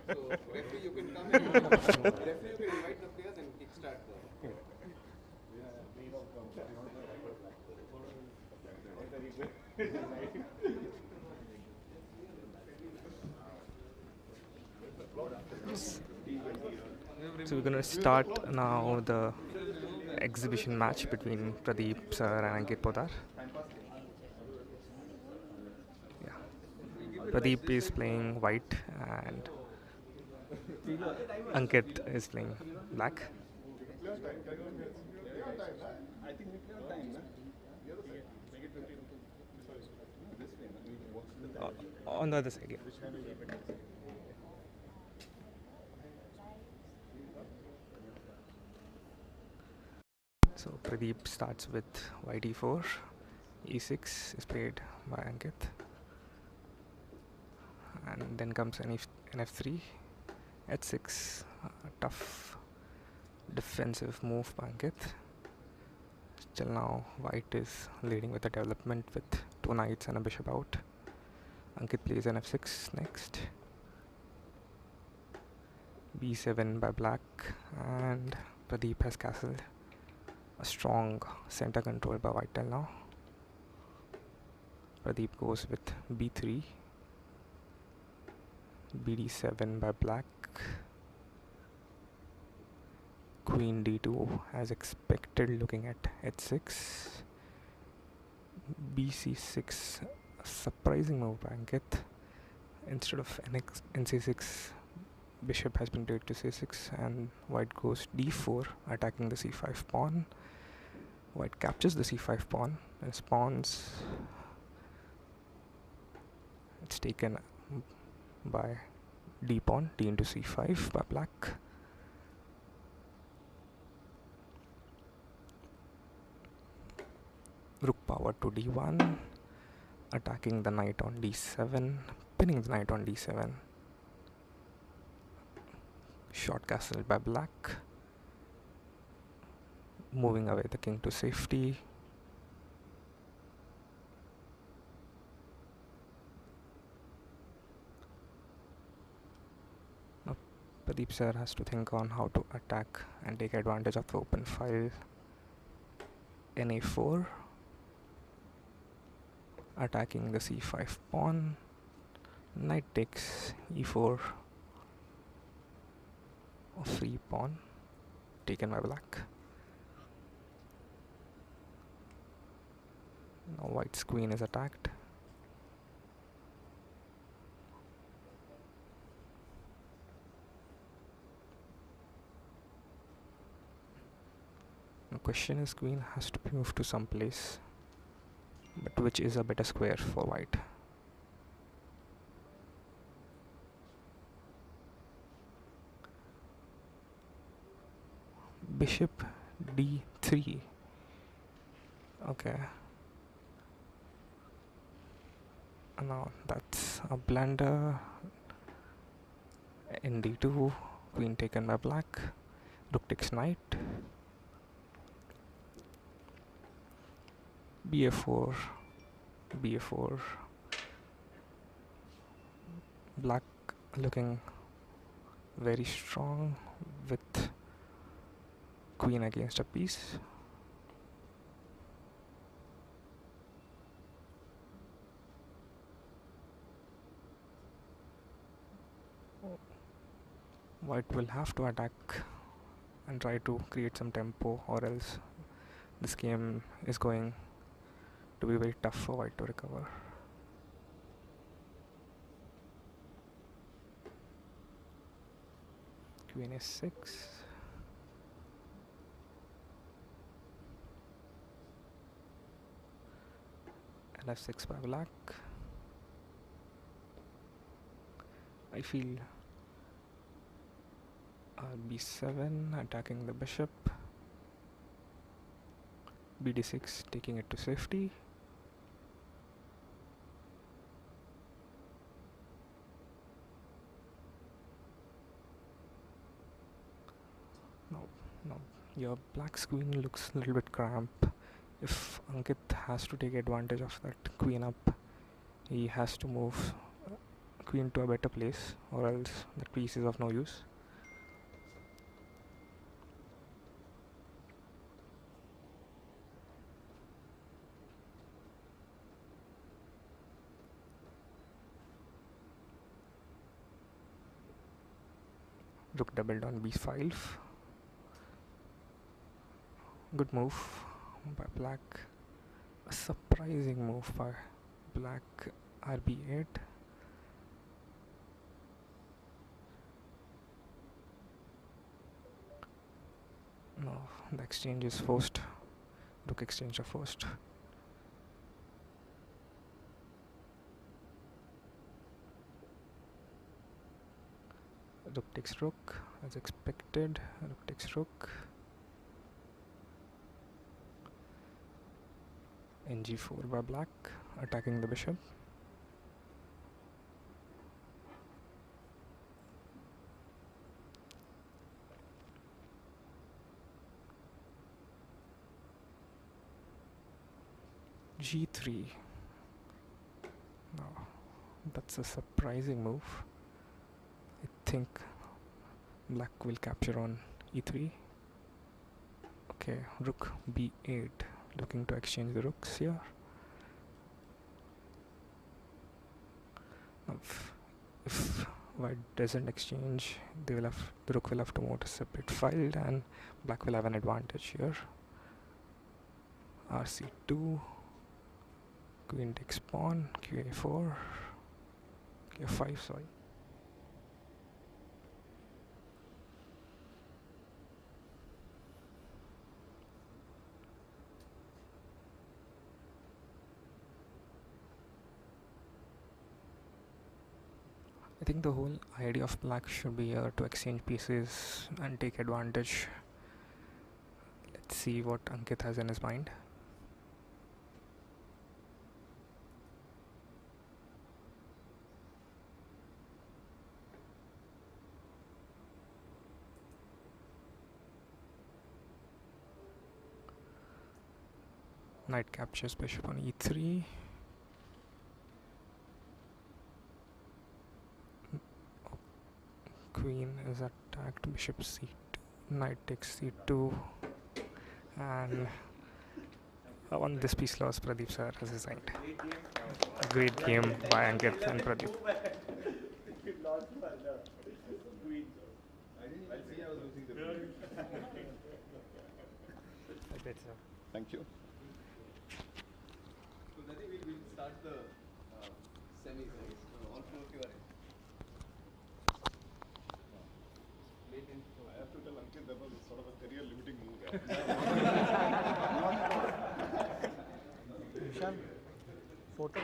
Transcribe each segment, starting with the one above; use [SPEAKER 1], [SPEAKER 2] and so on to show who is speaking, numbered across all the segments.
[SPEAKER 1] So referee, you can come in. Referee, you can invite the players and kickstart the.
[SPEAKER 2] So we're gonna start now the exhibition match between Pradeep sir and Ankit Podar. Yeah, Pradeep is playing white and Ankit is playing black. Uh, on the other side, yeah. So Pradeep starts with white e4, e6 is played by Ankit, and then comes nf3, h6, tough defensive move by Ankit. Till now, white is leading with the development with two knights and a bishop out. Ankit plays an f6 next. b7 by black, and Pradeep has castled. A strong center control by white till now. Pradeep goes with b3, bd7 by black, queen d2 as expected, looking at h6, bc6, a surprising move by Ankit. Instead of nc6, bishop has been played to c6, and white goes d4, attacking the c5 pawn. White captures the c5 pawn and spawns. It's taken by d pawn, d into c5 by black. Rook power to d1, attacking the knight on d7, pinning the knight on d7. Short castle by black, moving away the king to safety. Now Pradeep sir has to think on how to attack and take advantage of the open file. na4, attacking the c5 pawn. Knight takes e4, a free pawn taken by black. Now white's queen is attacked. The question is, queen has to be moved to some place, but which is a better square for white? Bishop d3. Okay. Now that's a blunder. In d2, queen taken by black. Rook takes knight. ba4, ba4. Black looking very strong with queen against a piece. White will have to attack and try to create some tempo, or else this game is going to be very tough for white to recover. Queen s6. And f6 by black. I feel b7 attacking the bishop, bd6 taking it to safety. No, your black's queen looks a little bit cramped. If Ankit has to take advantage of that queen up, he has to move queen to a better place, or else that piece is of no use. Rook doubled on b5. Good move by black. A surprising move by black. rb8. No, the exchange is forced. Rook exchange are forced. Rook takes rook as expected. Rook takes rook. Ng4 by black, attacking the bishop. G3. Now, that's a surprising move. I think black will capture on e3. Okay, rook b8, looking to exchange the rooks here. Now, if white doesn't exchange, the rook will have to move to separate file, and black will have an advantage here. rc2, queen takes pawn, qa4, qa5, sorry. I think the whole idea of black should be to exchange pieces and take advantage. Let's see what Ankit has in his mind. Knight captures bishop on e3. Queen is attacked, bishop c2, knight takes c2, and on this piece loss, Pradeep sir has resigned. Great game by Ankit and Pradeep. I bet so.
[SPEAKER 3] Thank you.
[SPEAKER 1] So I think we'll start the semis. All four of you are in. Late in.
[SPEAKER 3] I have to tell Ankit that was sort of a career limiting move.
[SPEAKER 4] Vishal, photo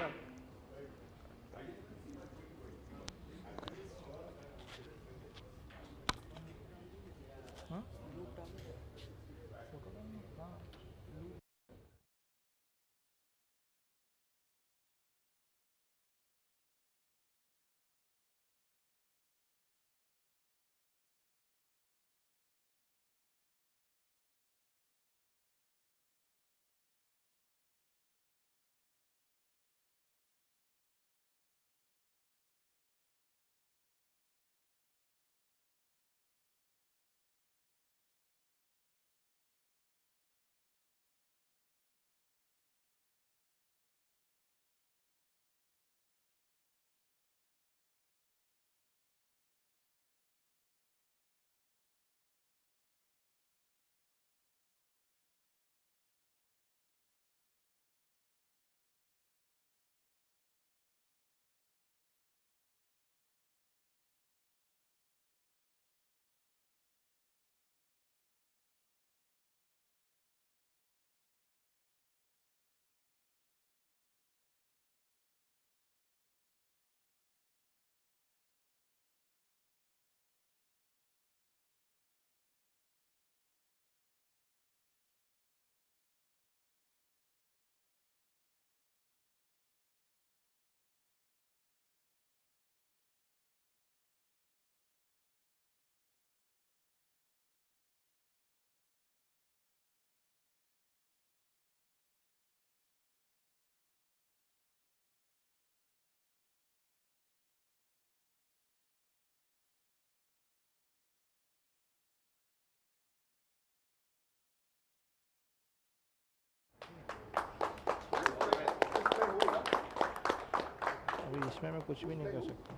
[SPEAKER 4] अभी इसमें मैं कुछ भी नहीं कर सकता.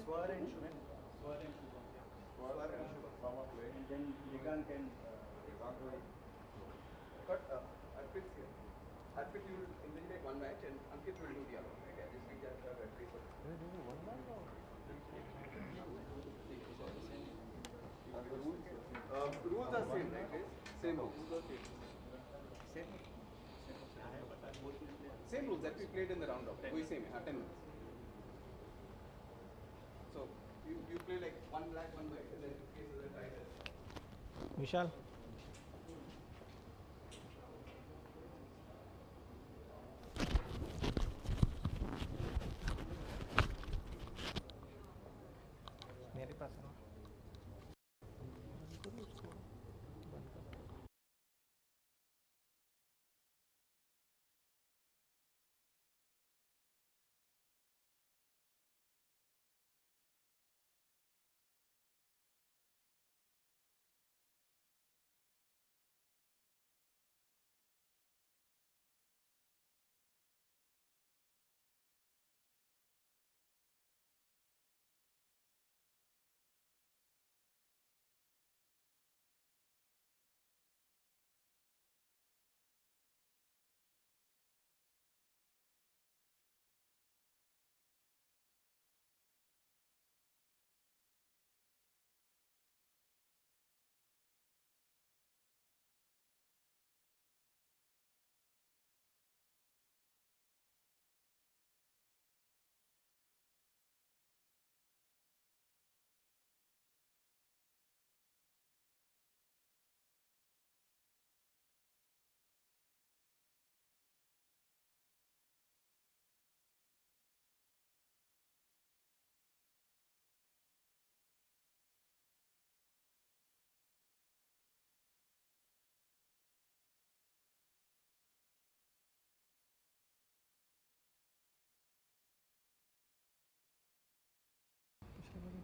[SPEAKER 1] Swar and Shubham. Swar and Shubham. Swar and Shubham.
[SPEAKER 3] Rama playing.
[SPEAKER 1] And then Digant and Rohit. But Arpit here. Arpit, you will invigilate one match and Ankit will do the other. Right? I just think that referee for rules are same, right guys? Same rules. Same. Same rules that we played in the round of. We same, 10 minutes. So you play like one black, one white, and then in case of the tie.
[SPEAKER 4] विशाल. मेरे पास है ना.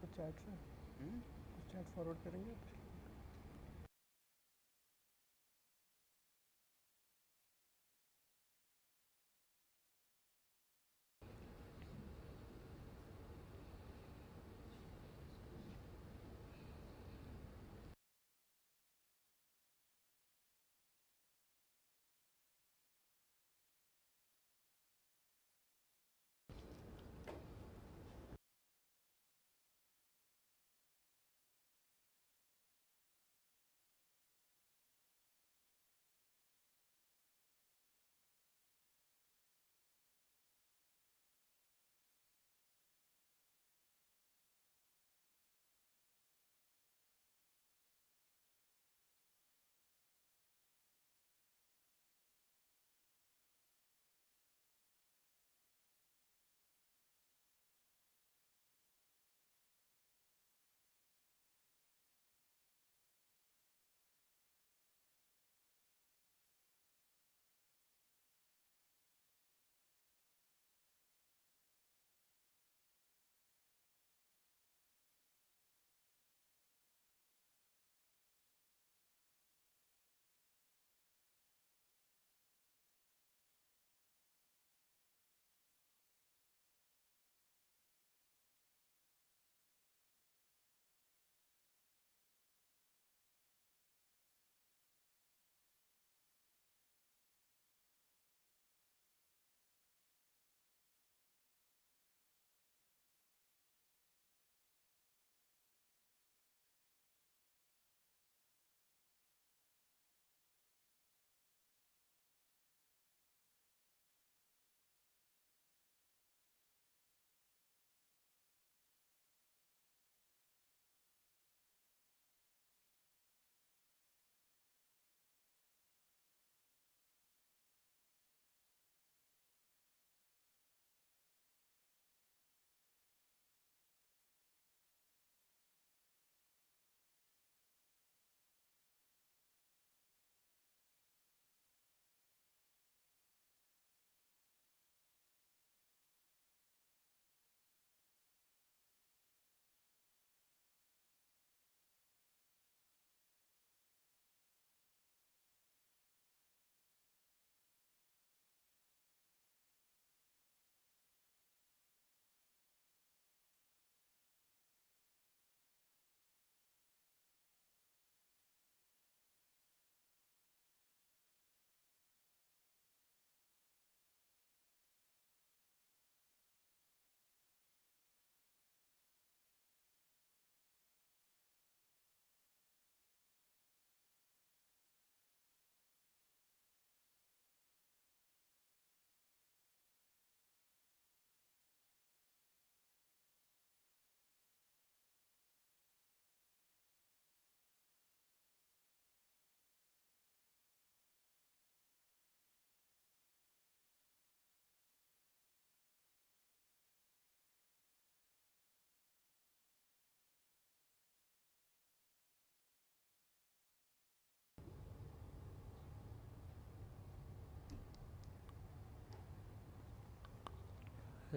[SPEAKER 4] कुछ chat से कुछ chat forward करेंगे.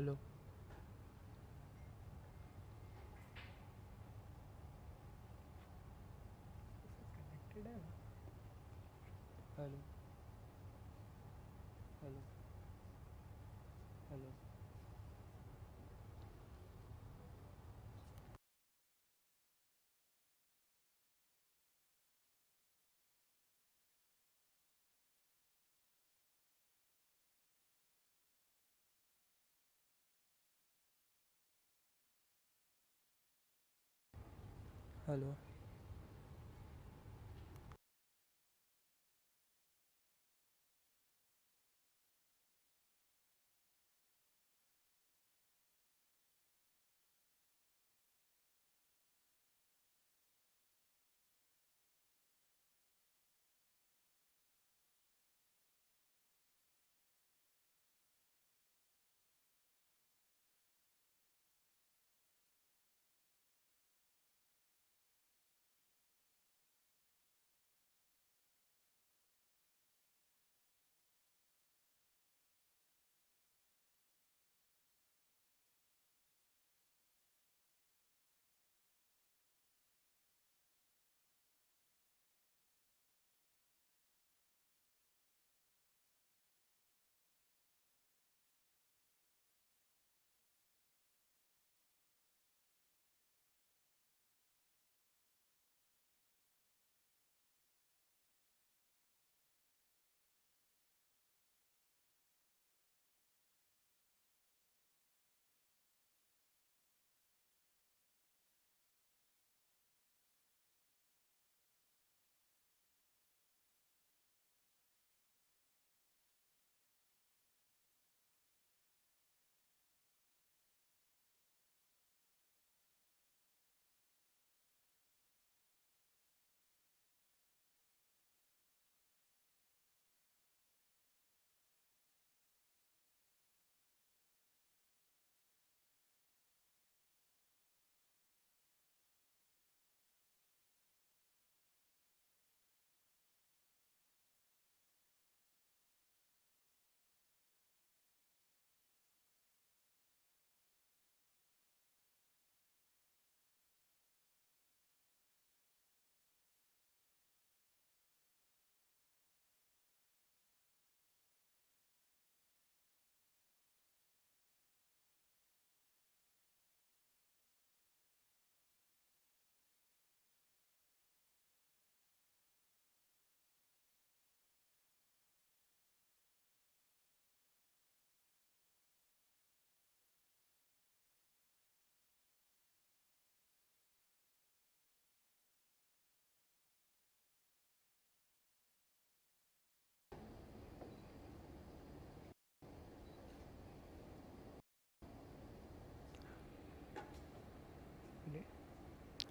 [SPEAKER 2] Hello.
[SPEAKER 4] Connected है ना?
[SPEAKER 2] Hello. Hello. Hello.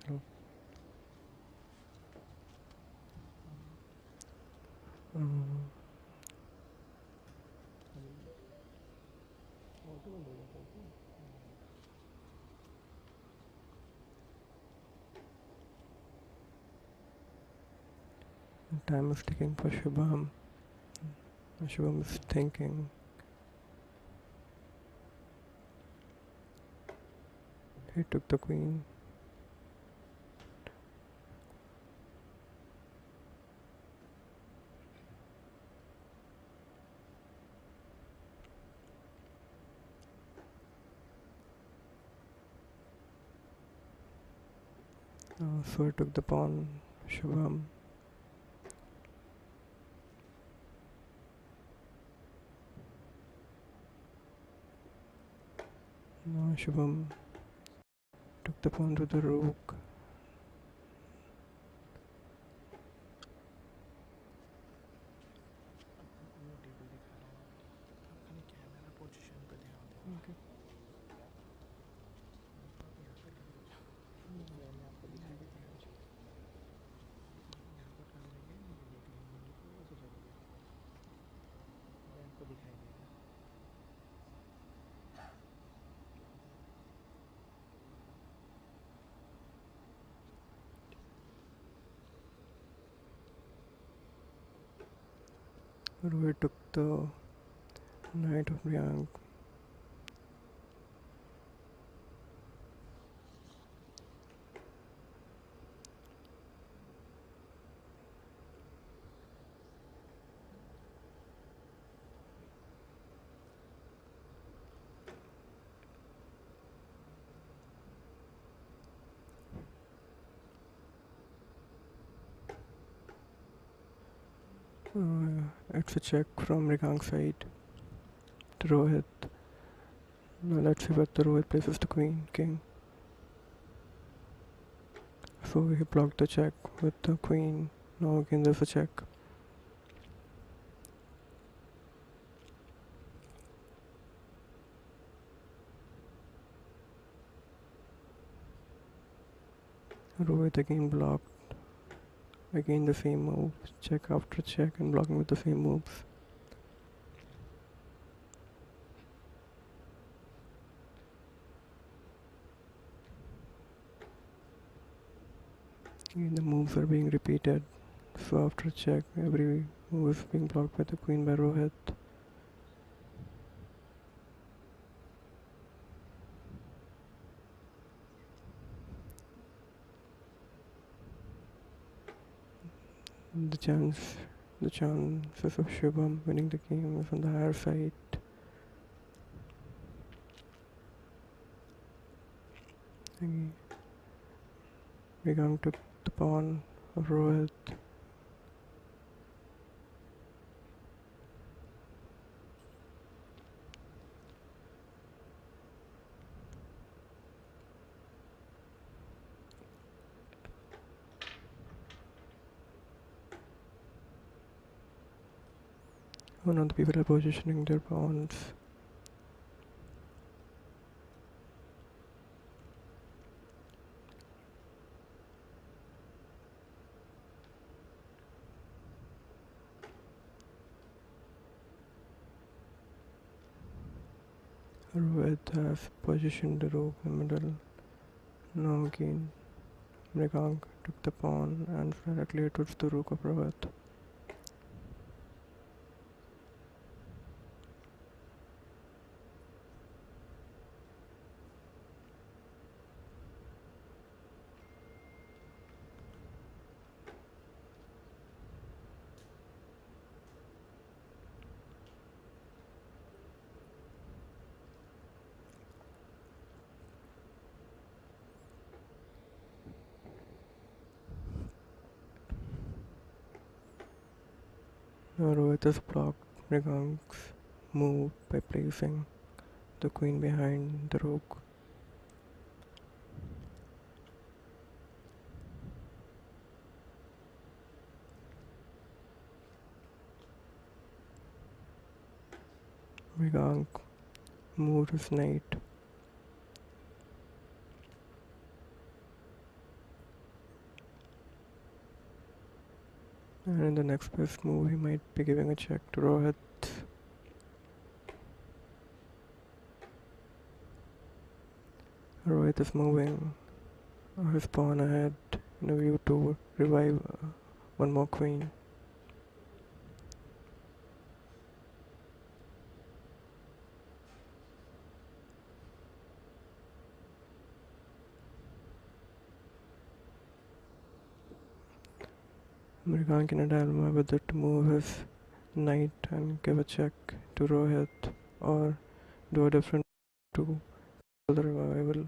[SPEAKER 2] Hello. Hello. Time is ticking for Shubham. Shubham is thinking. He took the queen. So he took the pawn. Shubham. Now Shubham took the pawn to the rook. Rohit took the knight of Priyank.
[SPEAKER 4] It's a check from Rigang's side to Rohit. Now let's see what the Rohit places the queen, king. So he blocked the check with the queen. Now again there's a check. Rohit again blocked. Again the same move. Check after check and blocking with the same moves. Again the moves are being repeated. So after check, every move is being blocked by the queen by Rohit. The chance the chances of Shubham winning the game is on the higher side. Again, Rigang took the pawn of Rohit. One of the people are positioning their pawns. Rohit has positioned the rook in the middle. Now again, Mrigang took the pawn and directly towards the rook of Rohit. Now Rohit has blocked Mrigang's move by placing the queen behind the rook. Mrigang moved his knight. And in the next best move, he might be giving a check to Rohit. Rohit is moving his pawn ahead in a view to revive one more queen. Mrigang in a dilemma whether to move his knight and give a check to Rohit or do a different to the revival.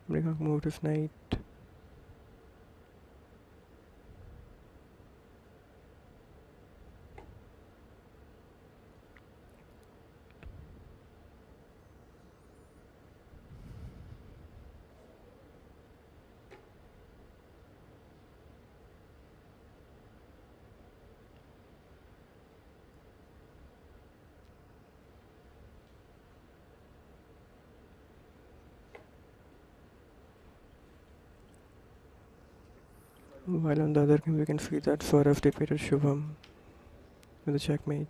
[SPEAKER 4] Mrigang moved his knight. While on the other game we can see that Saurav defeated Shubham with a checkmate.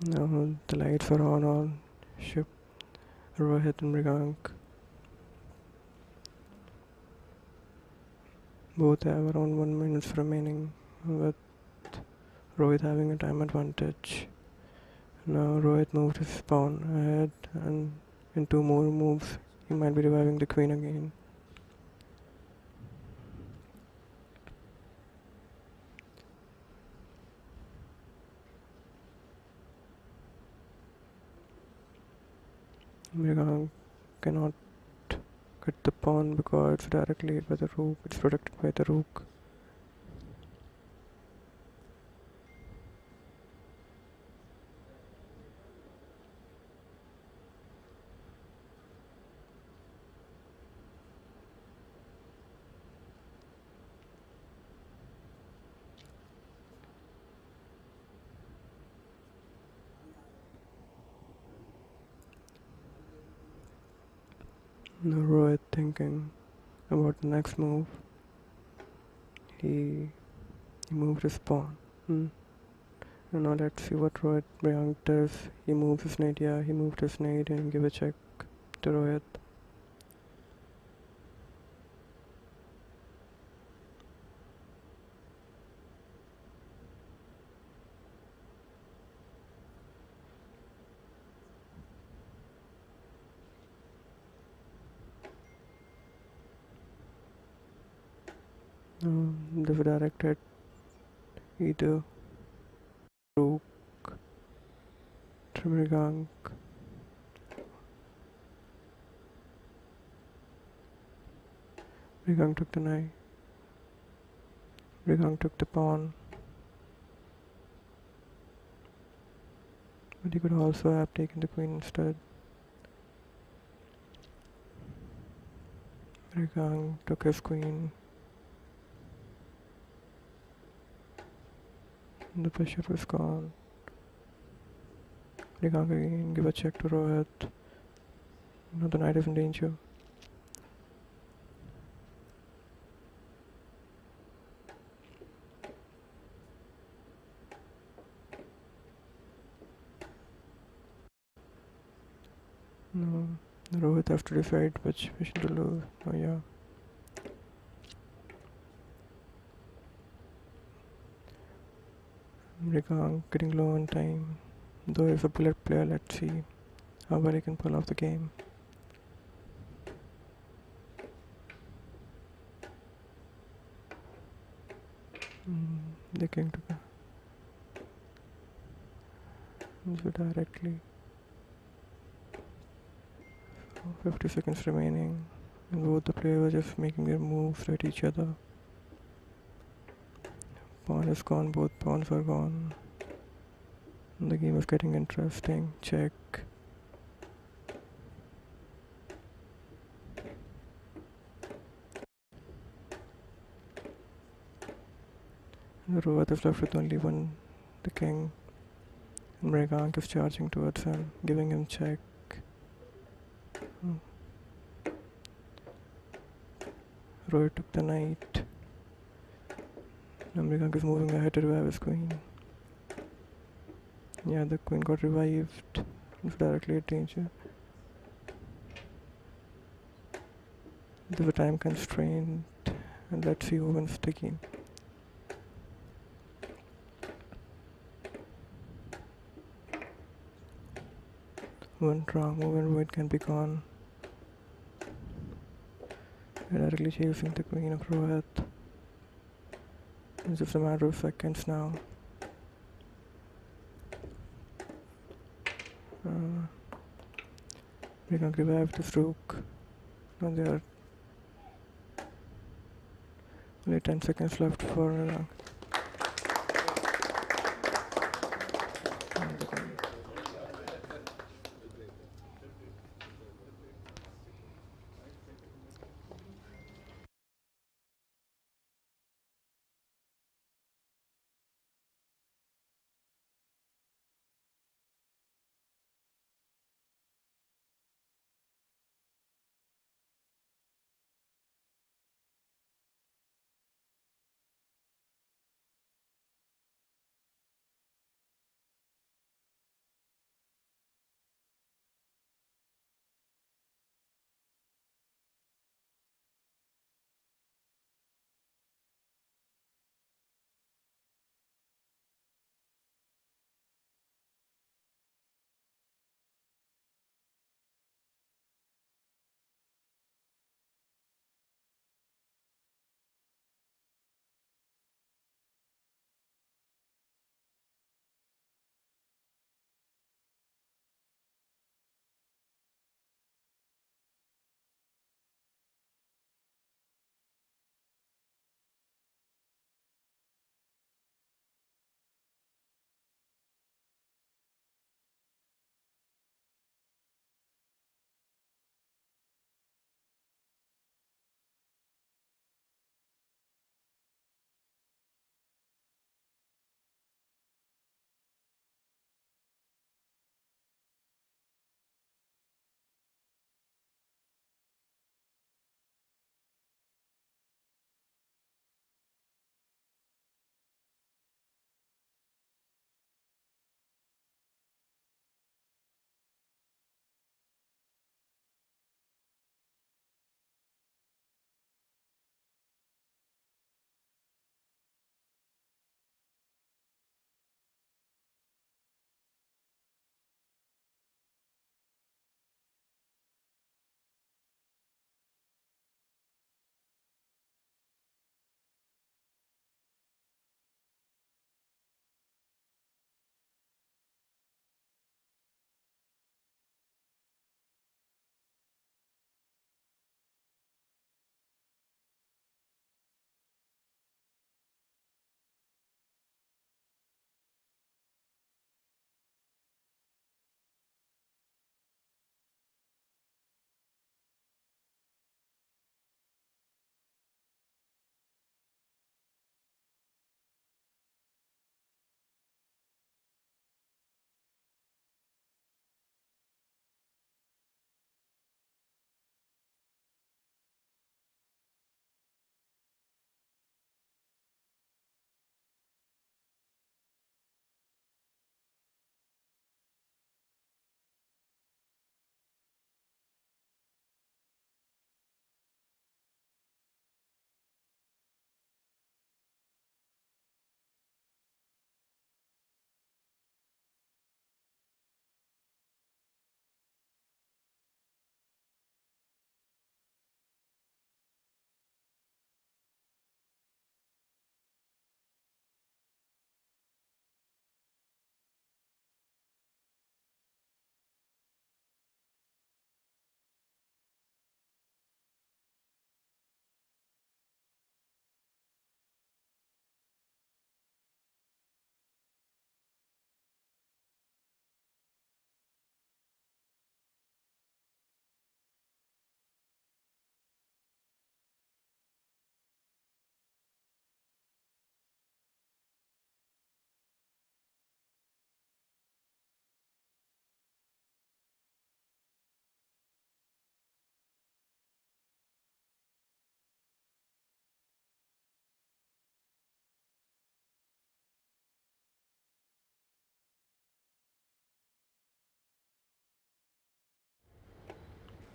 [SPEAKER 4] Now the lights are on ship Rohit and Mrigang. Both have around 1 minute remaining, with Rohit having a time advantage. Now Rohit moved his pawn ahead, and in 2 more moves he might be reviving the queen again. Mrigang cannot get the pawn because it's directly hit by the rook. It's protected by the rook. Now Rohit thinking about the next move. He moved his pawn. And now let's see what Rohit Briank does. He moves his knight. Yeah, he moved his knight and give a check to Rohit. This directed either rook to Briank. Briank took the knight. Briank took the pawn. But he could also have taken the queen instead. Briank took his queen. The bishop is gone. Briank again give a check to Rohit. Now the knight is in danger. No, Rohit have to decide which position to lose. Oh yeah. Briank getting low on time. Though he's a bullet player, let's see how well he can pull off the game. The king took so directly. So 50 seconds remaining. And both the players were just making their moves at each other. Pawn is gone, both pawns are gone. And the game is getting interesting. Check. And Rohit is left with only one, the king. And Briank is charging towards him, giving him check. Rohit took the knight. Briank is moving ahead to revive his queen. Yeah, the queen got revived. It's directly at danger. There's a time constraint, and let's see who wins the game. One wrong move and Rohit can be gone. We're directly chasing the queen of Rohit. It's just a matter of seconds now. We can revive this rook. Now there are only 10 seconds left for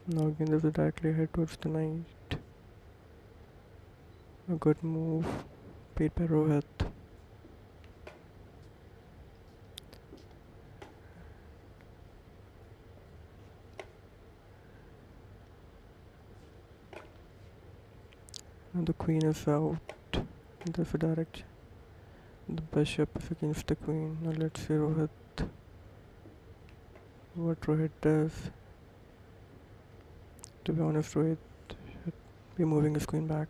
[SPEAKER 4] Now again this is directly head towards the knight. A good move played by Rohit. And the queen is out. There's a direction. The bishop is against the queen. Now let's see Rohit. What Rohit does. To be honest, Rohit should be moving his queen back.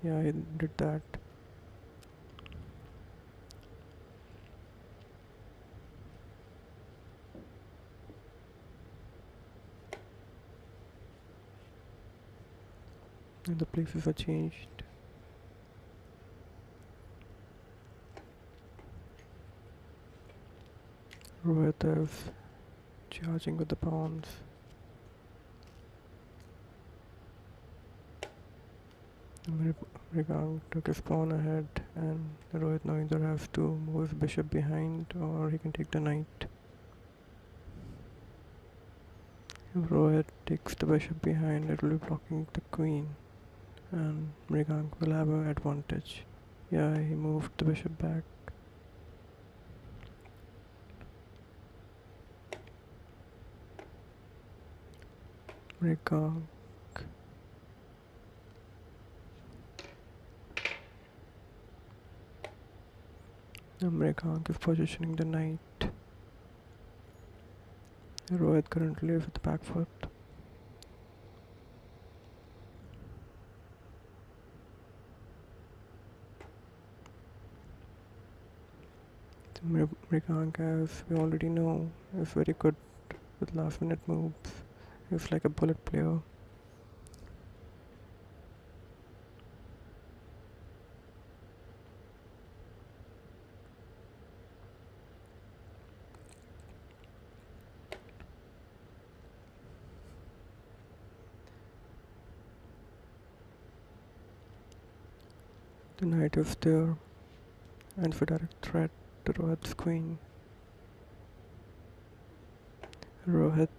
[SPEAKER 4] Yeah, he did that. And the places are changed. Rohit is charging with the pawns. Mrigang took his pawn ahead, and Rohit now either has to move his bishop behind or he can take the knight. If Rohit takes the bishop behind, it will be blocking the queen, and Mrigang will have an advantage. Yeah, he moved the bishop back. Mrigang. Mrigang is positioning the knight. Rohit currently is at the back foot. Mrigang, as we already know, is very good with last minute moves. He's like a bullet player. The knight is there, and it's a direct threat to Rohit's queen. Rohit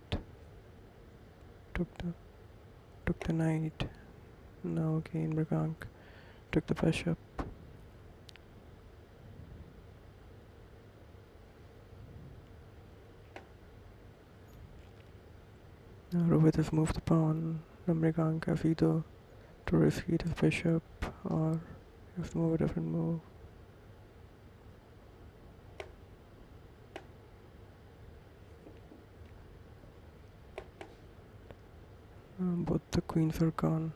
[SPEAKER 4] took the knight. Now again Mrigang took the bishop. Now Rohit has moved the pawn. Now Mrigang has either to recede his bishop or he has to move a different move. Both the queens are gone.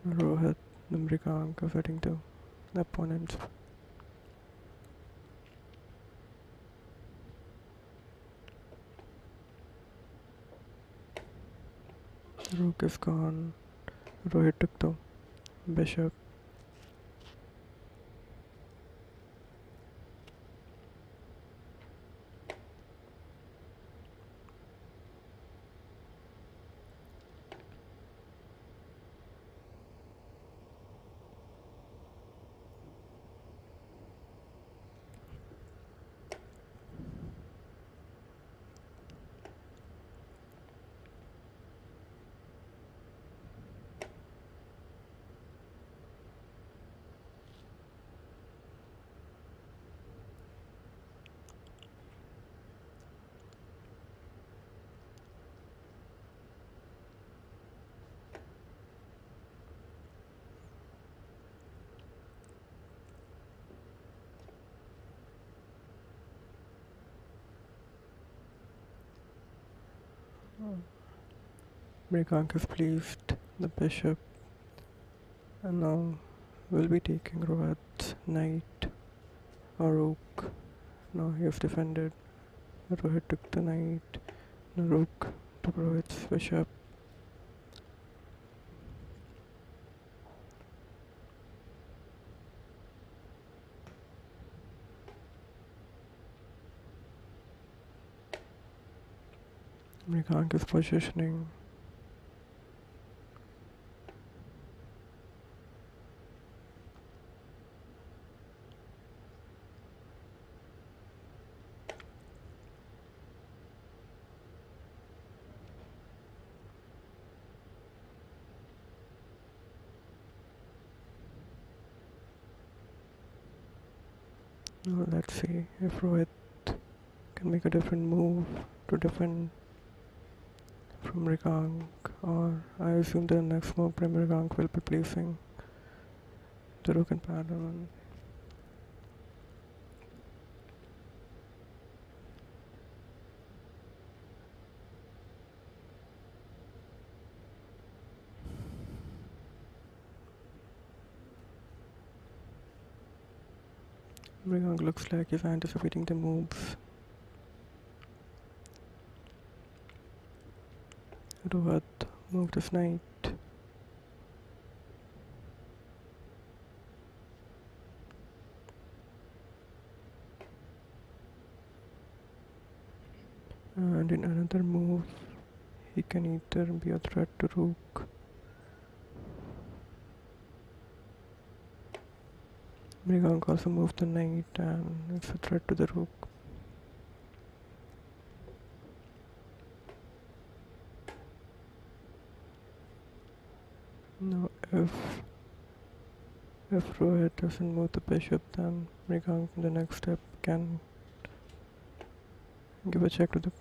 [SPEAKER 4] Rohit and Mrigang are heading to the opponents. Rook is gone. Rohit took the bishop. Mrigang has placed the bishop, and now will be taking Rohit's knight or rook. Now he has defended. Rohit took the knight. The rook took Rohit's bishop. Mrigang is positioning. Now let's see if Rohit can make a different move to defend from Rikank, or I assume the next move Premier Rikank will be placing the rook and pattern. Rikank looks like he's anticipating the moves. Rohit moved his knight. And in another move, he can either be a threat to rook. Rikank also moved the knight and it's a threat to the rook. Now if Rohit doesn't move the bishop, then Rikank in the next step can give a check to the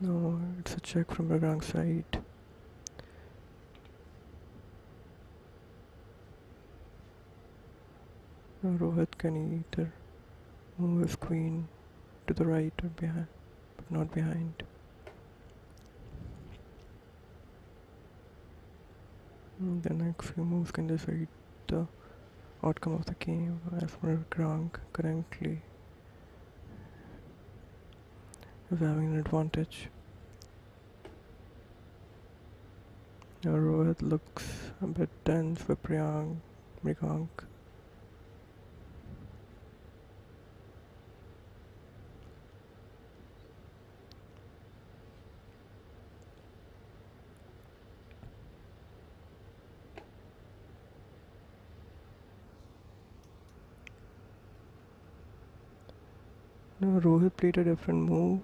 [SPEAKER 4] no, it's a check from Rikank's side. Now Rohit can either move his queen to the right or behind, but not behind. The next few moves can decide the outcome of the game. As for Rikank, currently is having an advantage. Now Rohit looks a bit tense for Rikank. Now Rohit played a different move,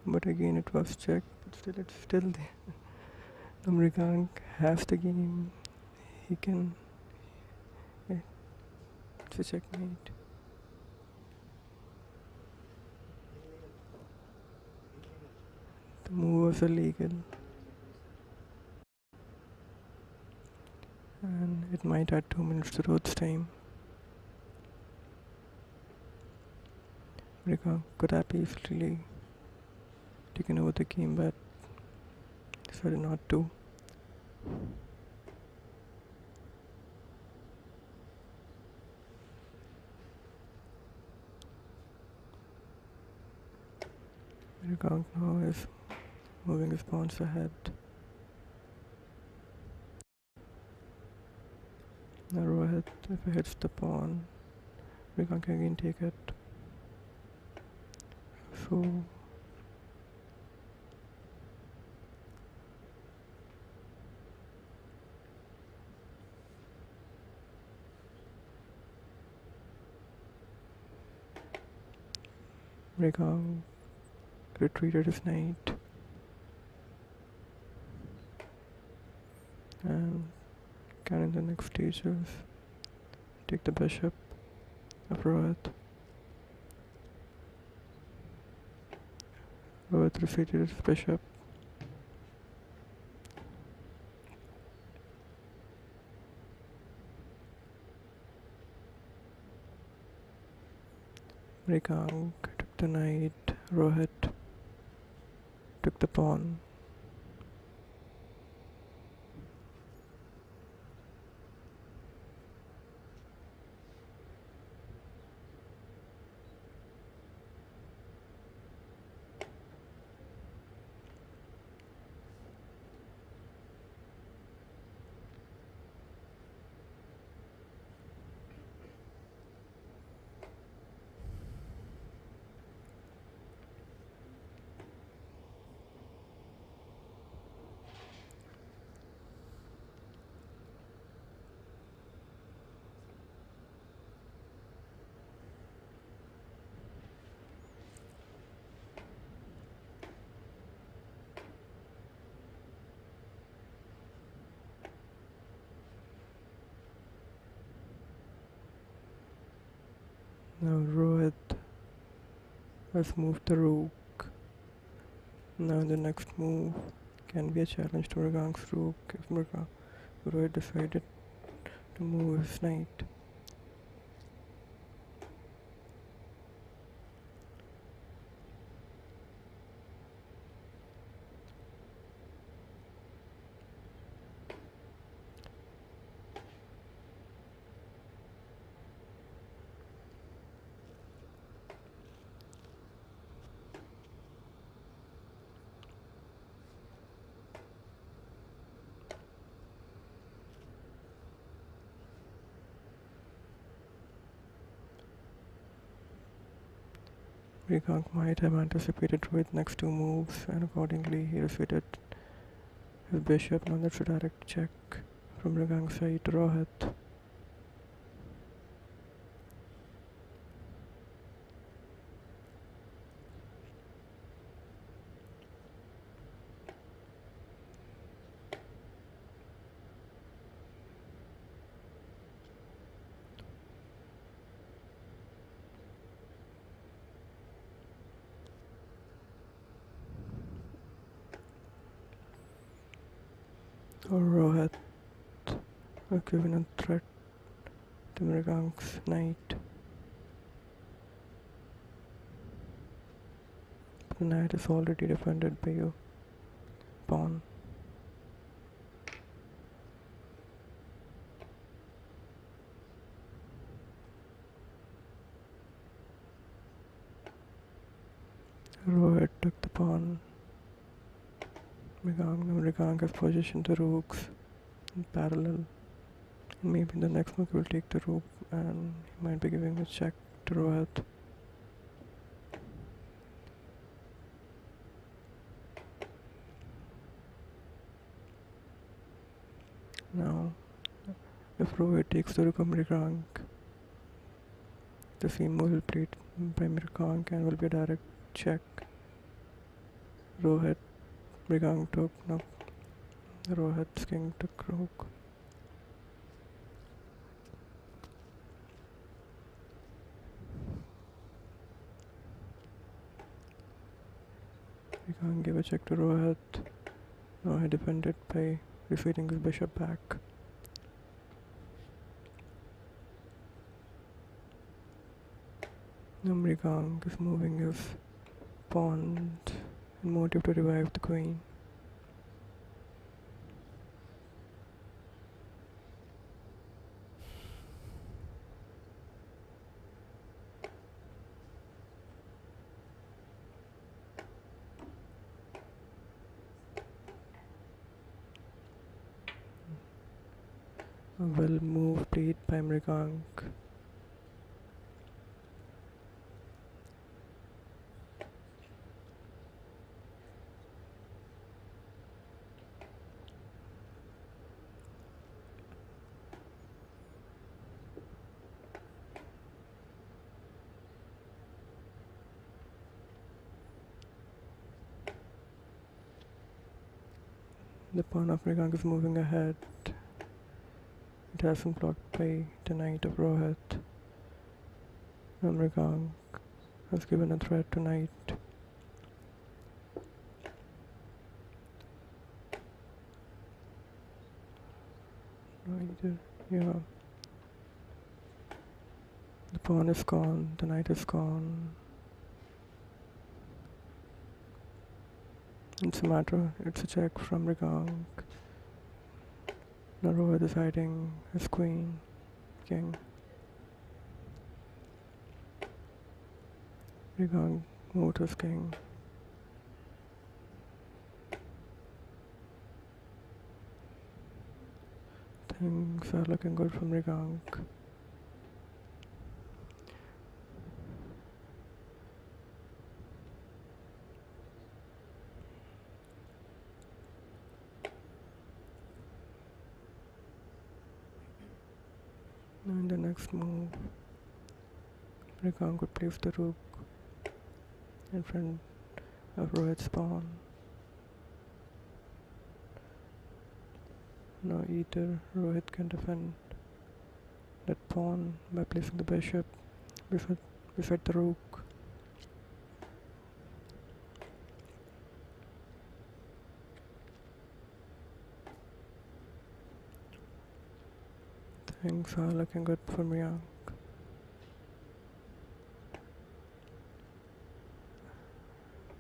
[SPEAKER 4] but again it was checked. But still, it's still there. Now Rikank has the game. He can. Yeah, it's a checkmate. The move was illegal, and it might add 2 minutes to Rohit's time. Rikank could have easily taken over the game, but decided not to. Rikank now is moving his pawns ahead. Now Rohit, if he hits the pawn, Rikank can again take it. So Rikank retreated his knight and can in the next stages take the bishop of Rohit. Rohit retreated his bishop. Rikank took the knight. Rohit took the pawn. Now Rohit has moved the rook. Now the next move can be a challenge to Mrugang's rook if Rohit decided to move his knight. Mrugang might have anticipated Rohit's next two moves and accordingly he defeated his bishop. Now that's a direct check from Mrugang's side to Rohit. Rohit has given a threat to Mrugang's knight. The knight is already defended by a pawn. Rohit took the pawn. Mrugang has positioned the rooks in parallel. And maybe the next move will take the rook and he might be giving a check to Rohit. Now, if Rohit takes the rook of Mrugang, the same move will be played by Mrugang and will be a direct check. Mrugang took, now Rohit's king took rook. Mrugang gave a check to Rohit. Now he defended by defeating his bishop back. Now Mrugang is moving his pawn in motive to revive the queen. A well move played by Mrugang. The pawn of Mrugang is moving ahead. It has been blocked by the knight of Rohit. Now Mrugang has given a threat to knight. Yeah. The pawn is gone, the knight is gone. It's a check from Mrugang. Now Rohit is hiding his queen, king. Mrugang moved his king. Things are looking good for Mrugang. Now in the next move, Mrugang would place the rook in front of Rohit's pawn. Now either Rohit can defend that pawn by placing the bishop We fed the rook. Things are looking good for Mrigank.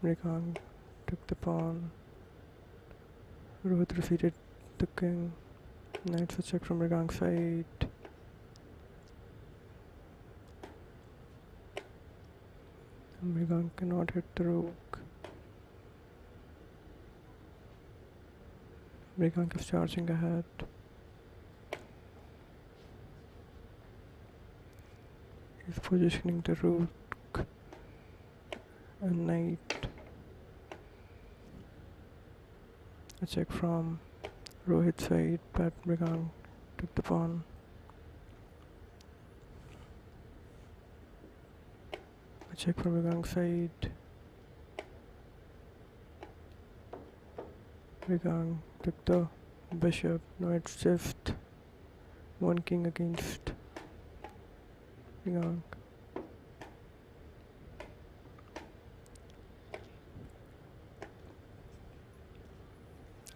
[SPEAKER 4] Mrigank took the pawn. Rohit defeated the king. Knight for check from Mrigank's side. Mrigank cannot hit the rook. Mrigank is charging ahead. He's positioning the rook and knight. A check from Rohit's side, but Mrigank took the pawn. A check from Mrigank's side. Mrigank took the bishop. Now it's just one king against Mrigank.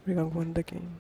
[SPEAKER 4] Mrigank won the game.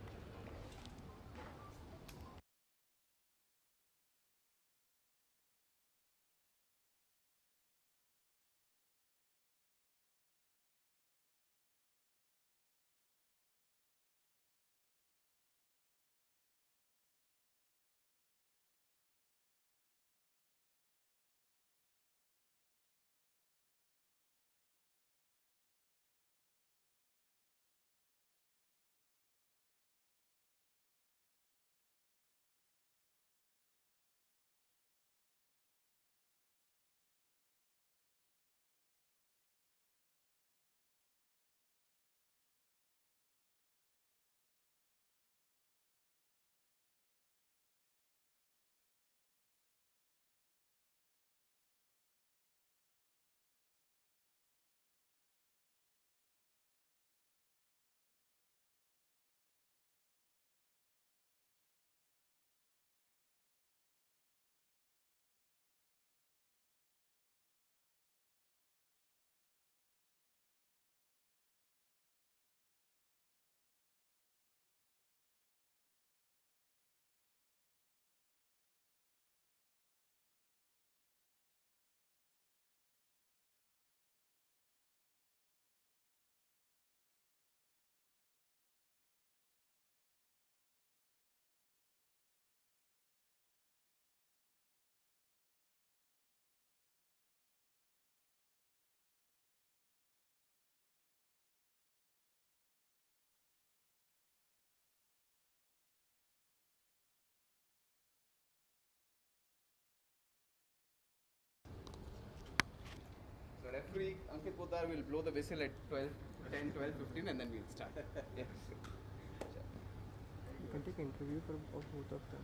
[SPEAKER 1] So referee Ankit Poddar will blow the whistle at 12, 10, 12, 15 and then we'll start. Yes.
[SPEAKER 4] You can take interview for both of them.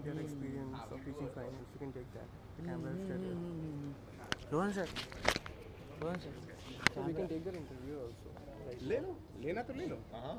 [SPEAKER 4] Their experience of reaching finals. You can take that. The camera is there.
[SPEAKER 2] Rohan sir. Rohan sir.
[SPEAKER 4] So we can take their interview also.
[SPEAKER 1] ले लो, लेना तो ले लो.
[SPEAKER 3] हाँ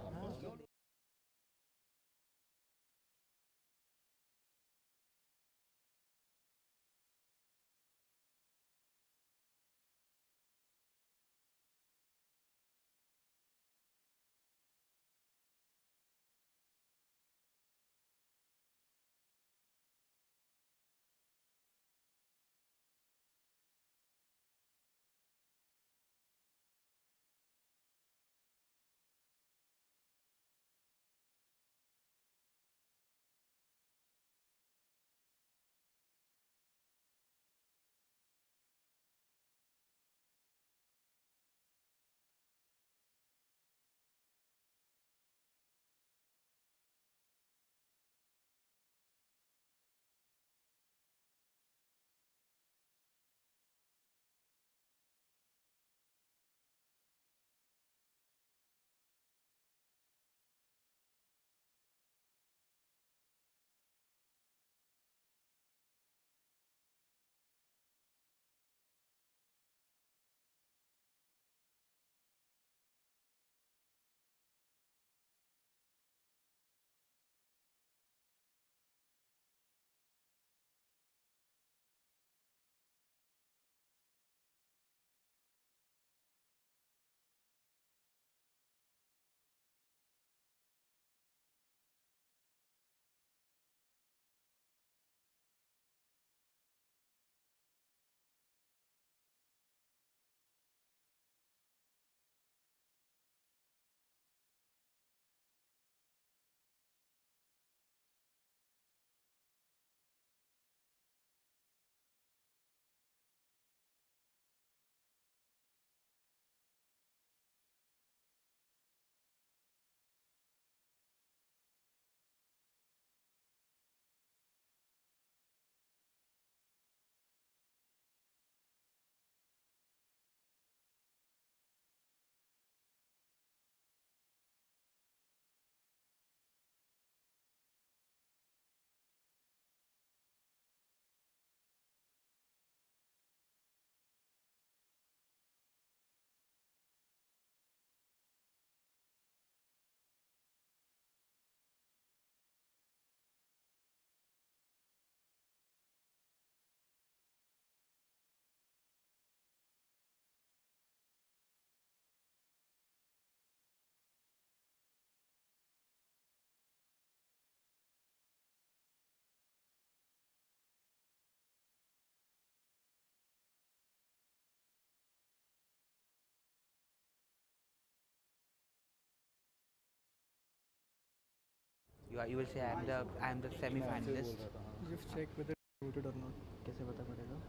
[SPEAKER 5] You will say I am the semi
[SPEAKER 3] मैं ऐसे ही बोल
[SPEAKER 5] finalist.
[SPEAKER 3] रहा था हाँ
[SPEAKER 4] Just check whether it's voted or not.
[SPEAKER 5] कैसे पता पड़ेगा?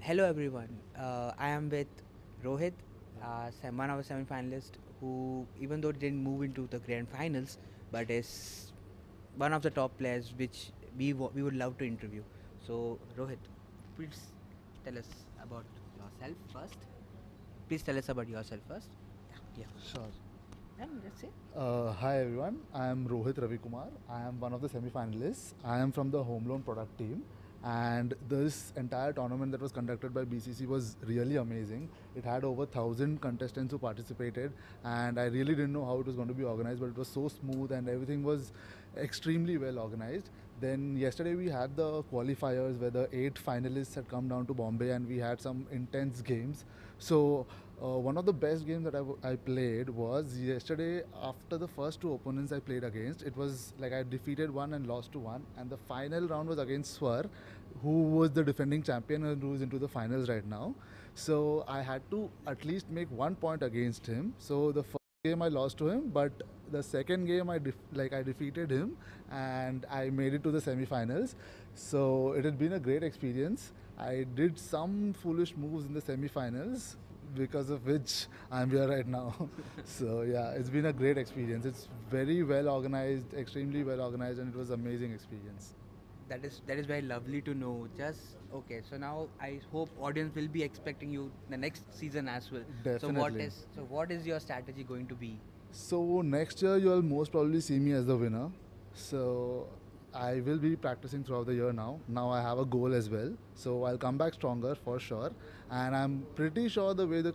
[SPEAKER 5] Hello everyone. I am with Rohit, one of the semi-finalists who, even though didn't move into the grand finals, but is one of the top players which we would love to interview. So Rohit, please tell us about yourself first. Please tell us about yourself first. Yeah.
[SPEAKER 3] Sure.
[SPEAKER 5] And that's it.
[SPEAKER 3] Hi everyone, I am Rohit Ravi Kumar. I am one of the semi-finalists. I am from the home loan product team, and this entire tournament that was conducted by BCC was really amazing. It had over 1,000 contestants who participated, and I really didn't know how it was going to be organized, but it was so smooth and everything was extremely well organized. Then yesterday we had the qualifiers where the 8 finalists had come down to Bombay, and we had some intense games. So one of the best games that I played was yesterday. After the first two opponents I played against, it was like I defeated one and lost to one, and the final round was against Swar, who was the defending champion and who is into the finals right now. So I had to at least make 1 point against him. So the first game I lost to him, but the second game I defeated him and I made it to the semi-finals. So it had been a great experience. I did some foolish moves in the semi-finals because of which I'm here right now. So yeah, it's been a great experience. It's very well organized, extremely well organized, and it was amazing experience.
[SPEAKER 5] That is very lovely to know. Just okay. So now I hope audience will be expecting you the next season as well.
[SPEAKER 3] Definitely.
[SPEAKER 5] So what is your strategy going to be?
[SPEAKER 3] So next year you'll most probably see me as the winner. So I will be practicing throughout the year now. Now I have a goal as well. So I'll come back stronger for sure. And I'm pretty sure the way the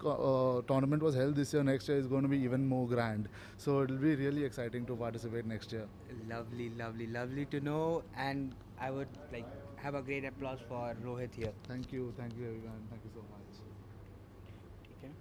[SPEAKER 3] tournament was held this year, next year is going to be even more grand. So it'll be really exciting to participate next year.
[SPEAKER 5] Lovely, lovely, lovely to know. And I would like have a great applause for Rohit here.
[SPEAKER 3] Thank you everyone. Thank you so much.
[SPEAKER 5] Okay.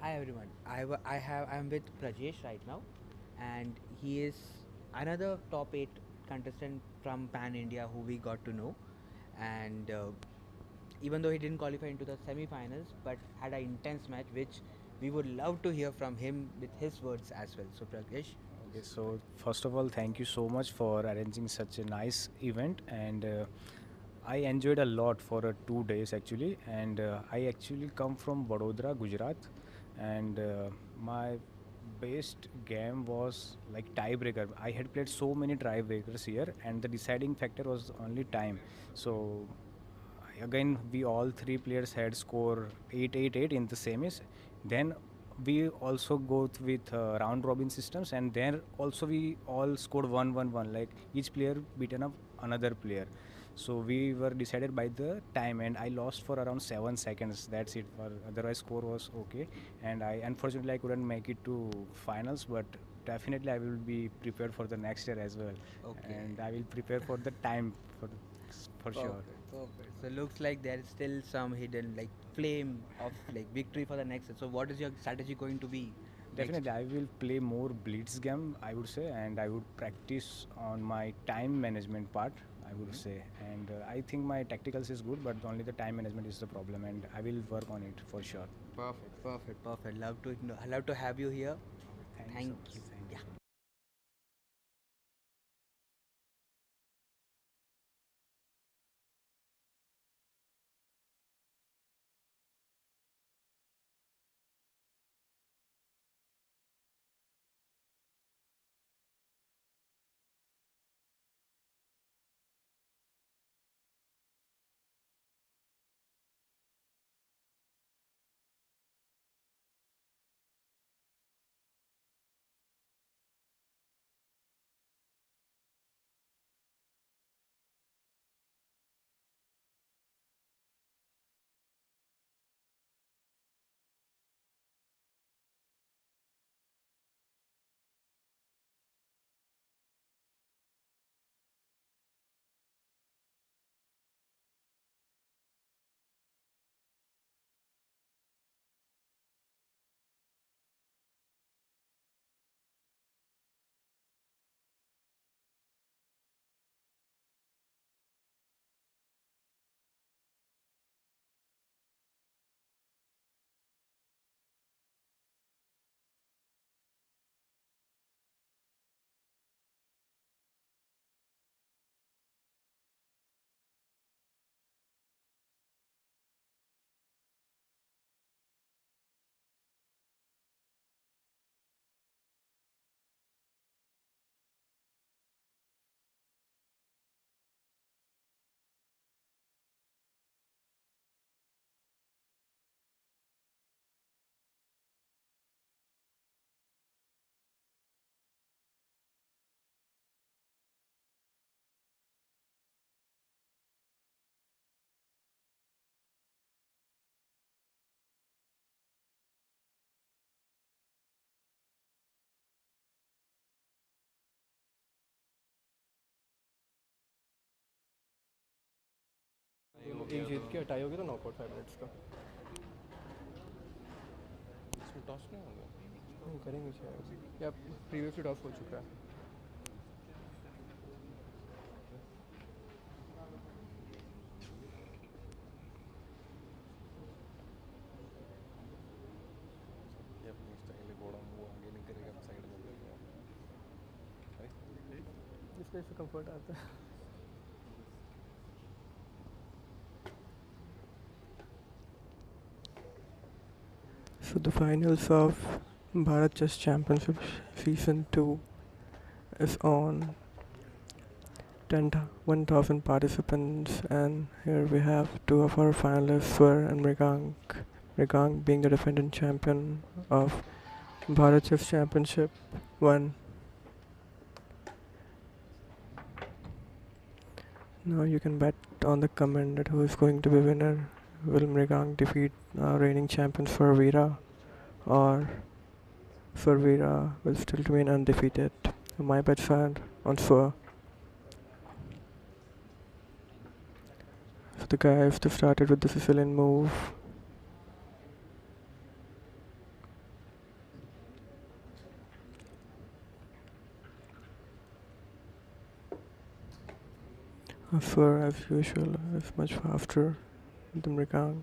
[SPEAKER 5] Hi everyone. I am with Prajesh right now, and he is another top 8 contestant from Pan India who we got to know. And even though he didn't qualify into the semi-finals, but had an intense match, which we would love to hear from him with his words as well. So Prajesh.
[SPEAKER 6] Okay, so first of all, thank you so much for arranging such a nice event, and I enjoyed a lot for 2 days actually. And I actually come from Vadodara, Gujarat, and my best game was like tiebreaker. I had played so many tiebreakers here, and the deciding factor was only time. So again, we all three players had score 8 8 8 in the semis. Then we also go with round robin systems, and then also we all scored 1 1 1, like each player beaten up another player. So we were decided by the time, and I lost for around 7 seconds. That's it. For otherwise score was okay, and I unfortunately I couldn't make it to finals, but definitely I will be prepared for the next year as well.
[SPEAKER 5] Okay.
[SPEAKER 6] And I will prepare for the time for sure.
[SPEAKER 5] Perfect. So looks like there is still some hidden like flame of like victory for the next set. So what is your strategy going to be
[SPEAKER 6] Definitely,
[SPEAKER 5] next?
[SPEAKER 6] I will play more blitz game, I would say, and I would practice on my time management part, I would say. And I think my tacticals is good, but only the time management is the problem, and I will work on it for sure.
[SPEAKER 5] Perfect. Love to have you here.
[SPEAKER 6] Thank you so
[SPEAKER 5] Thank
[SPEAKER 6] much.
[SPEAKER 5] you.
[SPEAKER 6] Thank
[SPEAKER 5] Yeah.
[SPEAKER 6] you.
[SPEAKER 4] एक जीत के हटाई होगी तो knockout 5 minutes का
[SPEAKER 2] इसमें toss नहीं होगा।
[SPEAKER 4] नहीं करेंगे शायद या प्रीवियसली टॉस हो चुका है।
[SPEAKER 2] ये अपनी स्टाइल है, घोड़ा मुँह आगे नहीं करेगा, साइड में करेगा।
[SPEAKER 4] इसमें इससे कंफर्ट आता है। So the finals of Bharat Chess Championship Season 2 is on 1,000 participants, and here we have two of our finalists, Swar and Mrigang. Mrigang being the defending champion of Bharat Chess Championship 1. Now you can bet on the comment that who is going to be winner. Will Mrigang defeat reigning champion Survira, or Survira will still remain undefeated? My bets are on Swar. So the guys have started with the Sicilian move. Fur, as usual, is much faster than Mrigang.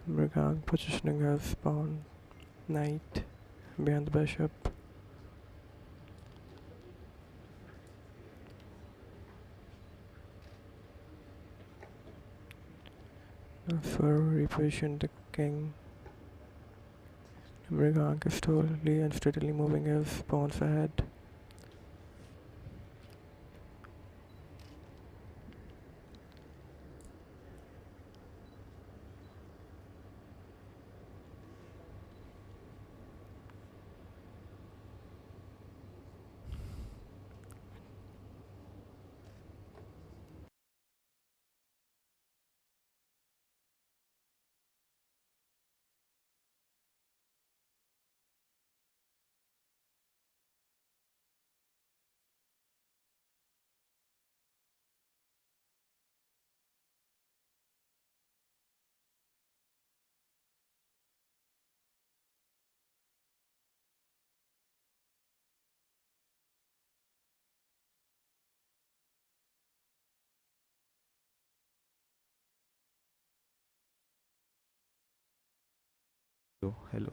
[SPEAKER 4] Mrigang positioning his pawn knight behind the bishop. Fur repositioned the king. Mrigang is slowly and steadily moving his pawns ahead.
[SPEAKER 7] Hello.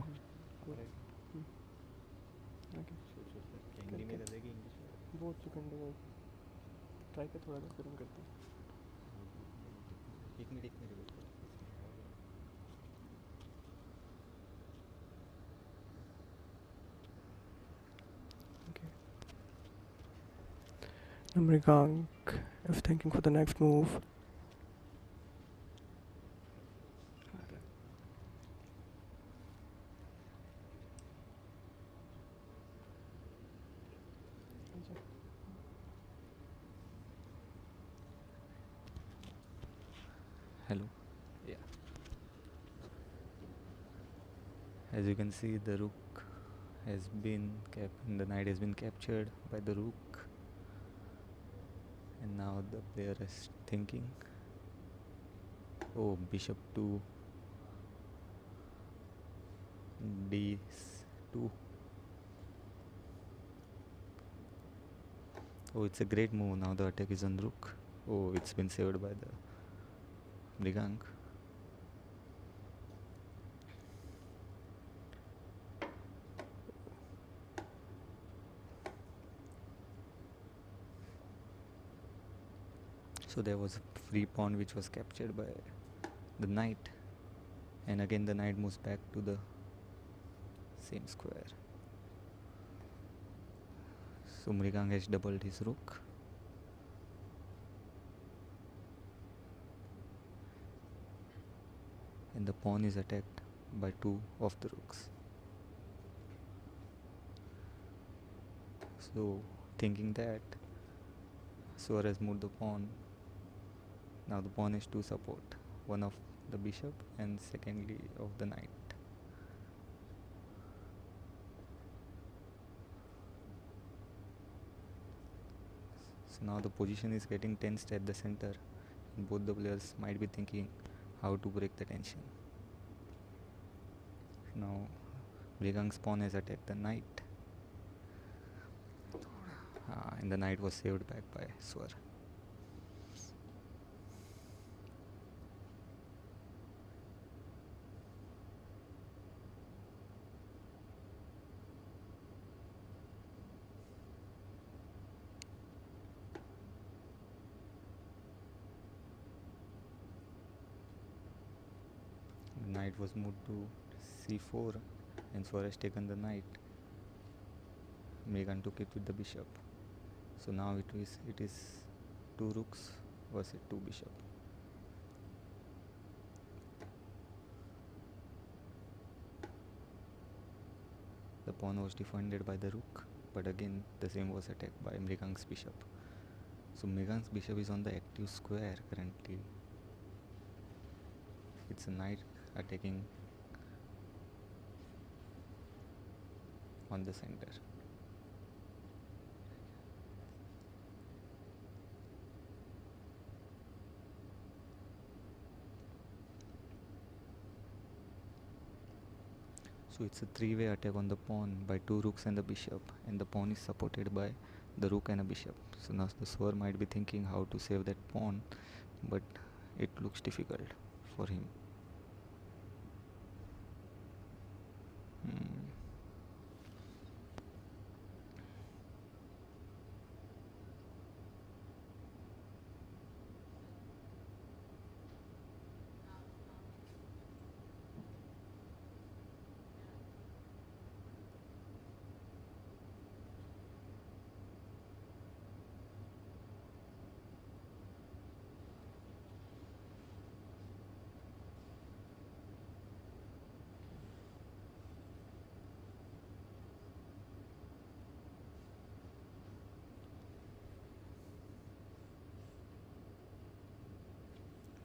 [SPEAKER 4] Both you can do it. Try के थोड़ा सा फिर हम करते हैं. Okay. Mrigang is thinking for the next move.
[SPEAKER 7] Hello. Yeah. As you can see, the rook has been the knight has been captured by the rook, and now the player is thinking, oh, bishop to d2. Oh, it's a great move. Now the attack is on rook. Oh, it's been saved by the Mrigang. So there was a free pawn which was captured by the knight, and again the knight moves back to the same square. So Mrigang has doubled his rook. And the pawn is attacked by two of the rooks. So thinking that Swar has moved the pawn, now the pawn is to support one of the bishop and secondly of the knight. So now the position is getting tensed at the center, and both the players might be thinking how to break the tension. Now Mrigang's pawn has attacked the knight, and the knight was saved back by Swar. The knight was moved to c4, and Swar has taken the knight. Mrigang took it with the bishop. So now it is two rooks versus two bishop. The pawn was defended by the rook, but again the same was attacked by Mrigang's bishop. So Mrigang's bishop is on the active square currently. It's a knight attacking on the center. So it's a three-way attack on the pawn by two rooks and the bishop, and the pawn is supported by the rook and a bishop. So now the swer might be thinking how to save that pawn, but it looks difficult for him. Hmm.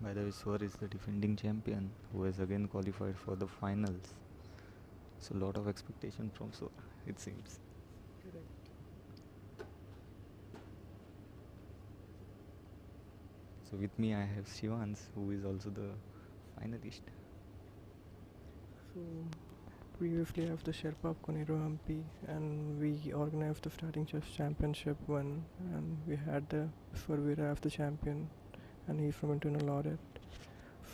[SPEAKER 7] By the way, Swar is the defending champion who has again qualified for the finals. So lot of expectation from Swar, it seems. So with me I have Shivans, who is also the finalist.
[SPEAKER 4] So previously I have the Sherpa of Koniro Hampi, and we organized the starting chess championship one, and we had the Survira as the champion, and he's from internal audit.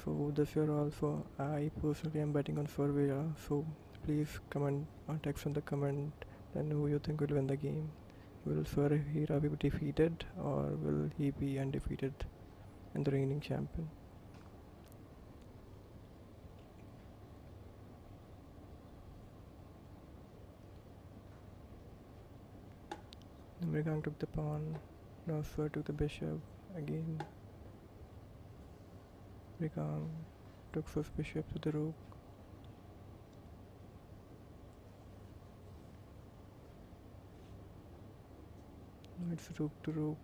[SPEAKER 4] So this year also I personally am betting on Survira. So please comment or text in the comment then who you think will win the game. Will Survira be defeated or will he be undefeated and the reigning champion? Mrigang took the pawn, now Sur took the bishop again. Mrigang took first bishop to the rook. Now it's rook to rook.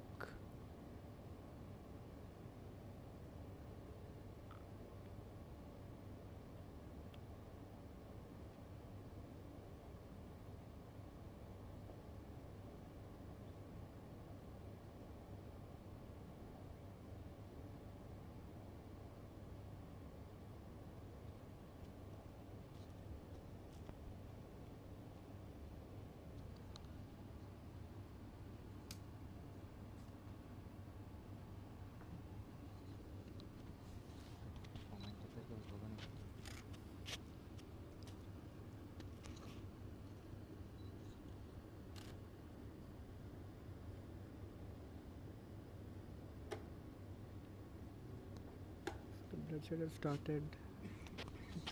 [SPEAKER 4] The bloodshed has started.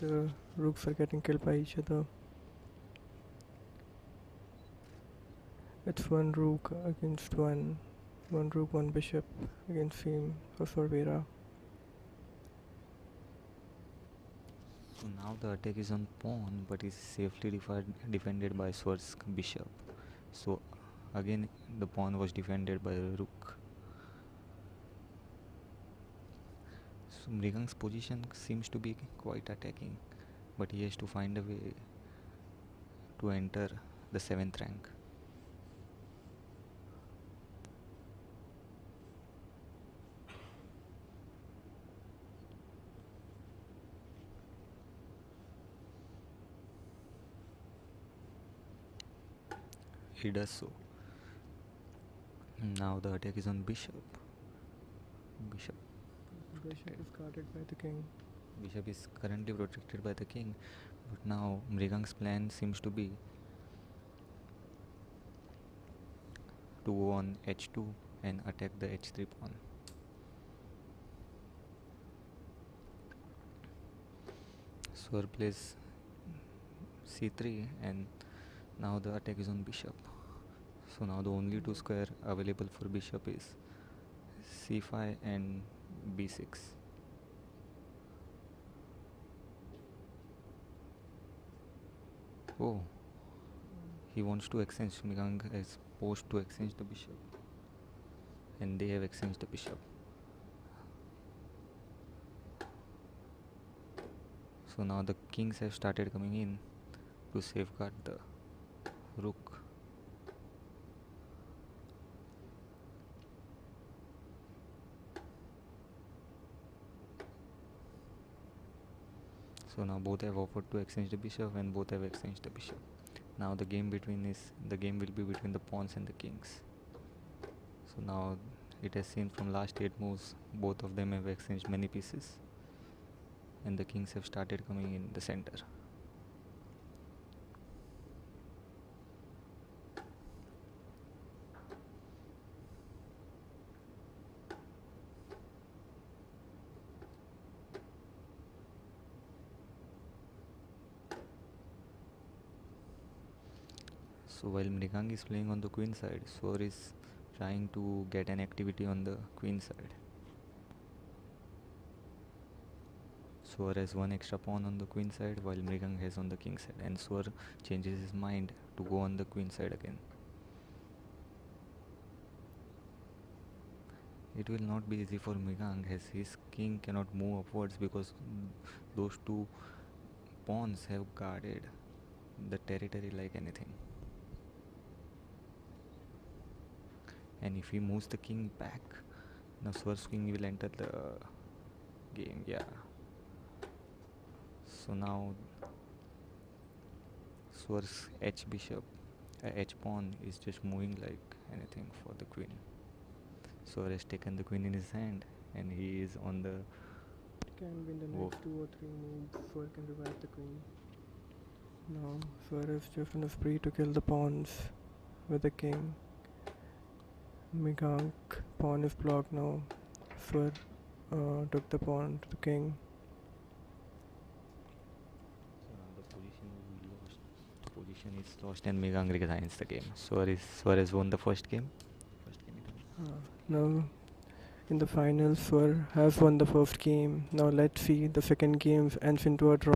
[SPEAKER 4] The rooks are getting killed by each other. It's one rook against one rook, one bishop against him for Survira.
[SPEAKER 7] So now the attack is on pawn, but is safely defended by Swar's bishop. So again the pawn was defended by the rook. So Mrigang's position seems to be quite attacking, but he has to find a way to enter the 7th rank. He does so. Now the attack is on bishop. Bishop
[SPEAKER 4] Is guarded by the king.
[SPEAKER 7] Bishop is currently protected by the king, but now Mrigang's plan seems to be to go on h2 and attack the h3 pawn. Swar plays c3 and now the attack is on bishop. So now the only two square available for bishop is c5 and b6. Oh, he wants to exchange. Mrigang is posed to exchange the bishop, and they have exchanged the bishop. So now the kings have started coming in to safeguard the rook. So now both have offered to exchange the bishop and both have exchanged the bishop. Now the game will be between the pawns and the kings. So now it has seen from last 8 moves, both of them have exchanged many pieces, and the kings have started coming in the center. So while Mrigang is playing on the queen side, Swar is trying to get an activity on the queen side. Swar has one extra pawn on the queen side while Mrigang has on the king side, and Swar changes his mind to go on the queen side again. It will not be easy for Mrigang as his king cannot move upwards because those two pawns have guarded the territory like anything. And if he moves the king back, now Swar's king will enter the game. Yeah. So now Swar's h bishop, h pawn is just moving like anything for the queen. Swar has taken the queen in his hand and he is on the
[SPEAKER 4] Can be in the
[SPEAKER 7] Whoa.
[SPEAKER 4] next 2 or 3 moves. Sword can revive the queen. Now Sword is just on a spree to kill the pawns with the king. Migank pawn is blocked now. Sword took the pawn to the king.
[SPEAKER 7] So now the position is lost and Megang resigns the game. Swar has won the first game.
[SPEAKER 4] Now in the finals, Sword has won the first game. Now let's see the second game ends into a draw.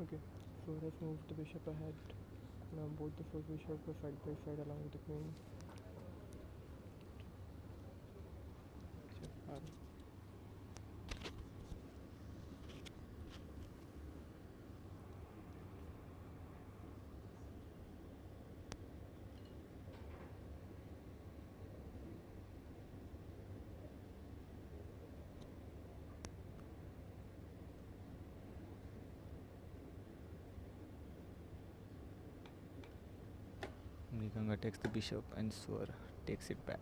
[SPEAKER 4] Okay, so let's move the bishop ahead. Now both the four bishops are side by side along with the queen. Check R.
[SPEAKER 7] Mrigang attacks the bishop and Swar takes it back.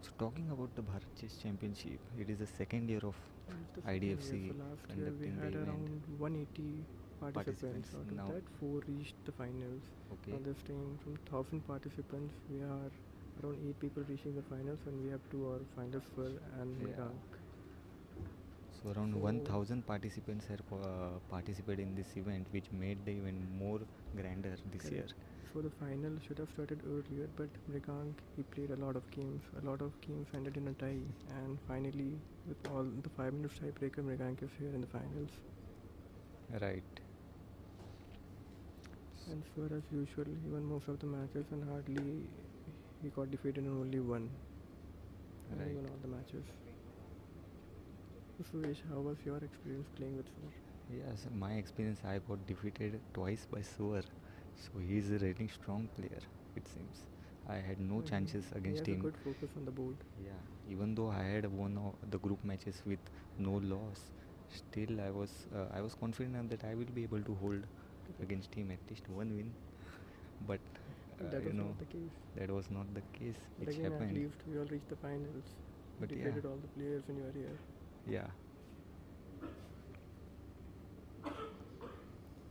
[SPEAKER 7] So talking about the Bharat Chess Championship, it is the second year of
[SPEAKER 4] It's the second year.
[SPEAKER 7] IDFC
[SPEAKER 4] So last year we
[SPEAKER 7] conducting the
[SPEAKER 4] had
[SPEAKER 7] event.
[SPEAKER 4] around 180 participants.
[SPEAKER 7] Participants.
[SPEAKER 4] Out of
[SPEAKER 7] Now,
[SPEAKER 4] that, 4 reached the finals.
[SPEAKER 7] okay,
[SPEAKER 4] Now this time, from 1,000 participants, we are around 8 people reaching the finals, and we have 2 our finalists for and
[SPEAKER 7] Yeah.
[SPEAKER 4] Mrigang.
[SPEAKER 7] so around
[SPEAKER 4] So-
[SPEAKER 7] 1000 participants have participated in this event, which made the event more grander this year.
[SPEAKER 4] Correct. So the final should have started earlier, but Mrigang, he played a lot of games. A lot of games ended in a tie, and finally, with all the 5 minutes tiebreaker, Mrigang is here in the finals.
[SPEAKER 7] Right.
[SPEAKER 4] And Swar, as usual, he won most of the matches, and hardly he got defeated in only one. And he
[SPEAKER 7] Right.
[SPEAKER 4] won all the matches. So Suresh, how was your experience playing with Swar?
[SPEAKER 7] Yes, my experience, I got defeated twice by Swar. So he is a really strong player, it seems. I had no
[SPEAKER 4] Mhm.
[SPEAKER 7] chances
[SPEAKER 4] He
[SPEAKER 7] against
[SPEAKER 4] has a
[SPEAKER 7] him.
[SPEAKER 4] good focus on the board.
[SPEAKER 7] Yeah, even though I had won the group matches with no loss, still I was confident that I will be able to hold against him at least one win. But
[SPEAKER 4] That
[SPEAKER 7] you
[SPEAKER 4] was
[SPEAKER 7] know,
[SPEAKER 4] not the case.
[SPEAKER 7] that was not the case,
[SPEAKER 4] But
[SPEAKER 7] which
[SPEAKER 4] again, at
[SPEAKER 7] happened.
[SPEAKER 4] least we all reached the finals. You
[SPEAKER 7] But yeah,
[SPEAKER 4] defeated all the players in your year.
[SPEAKER 7] yeah.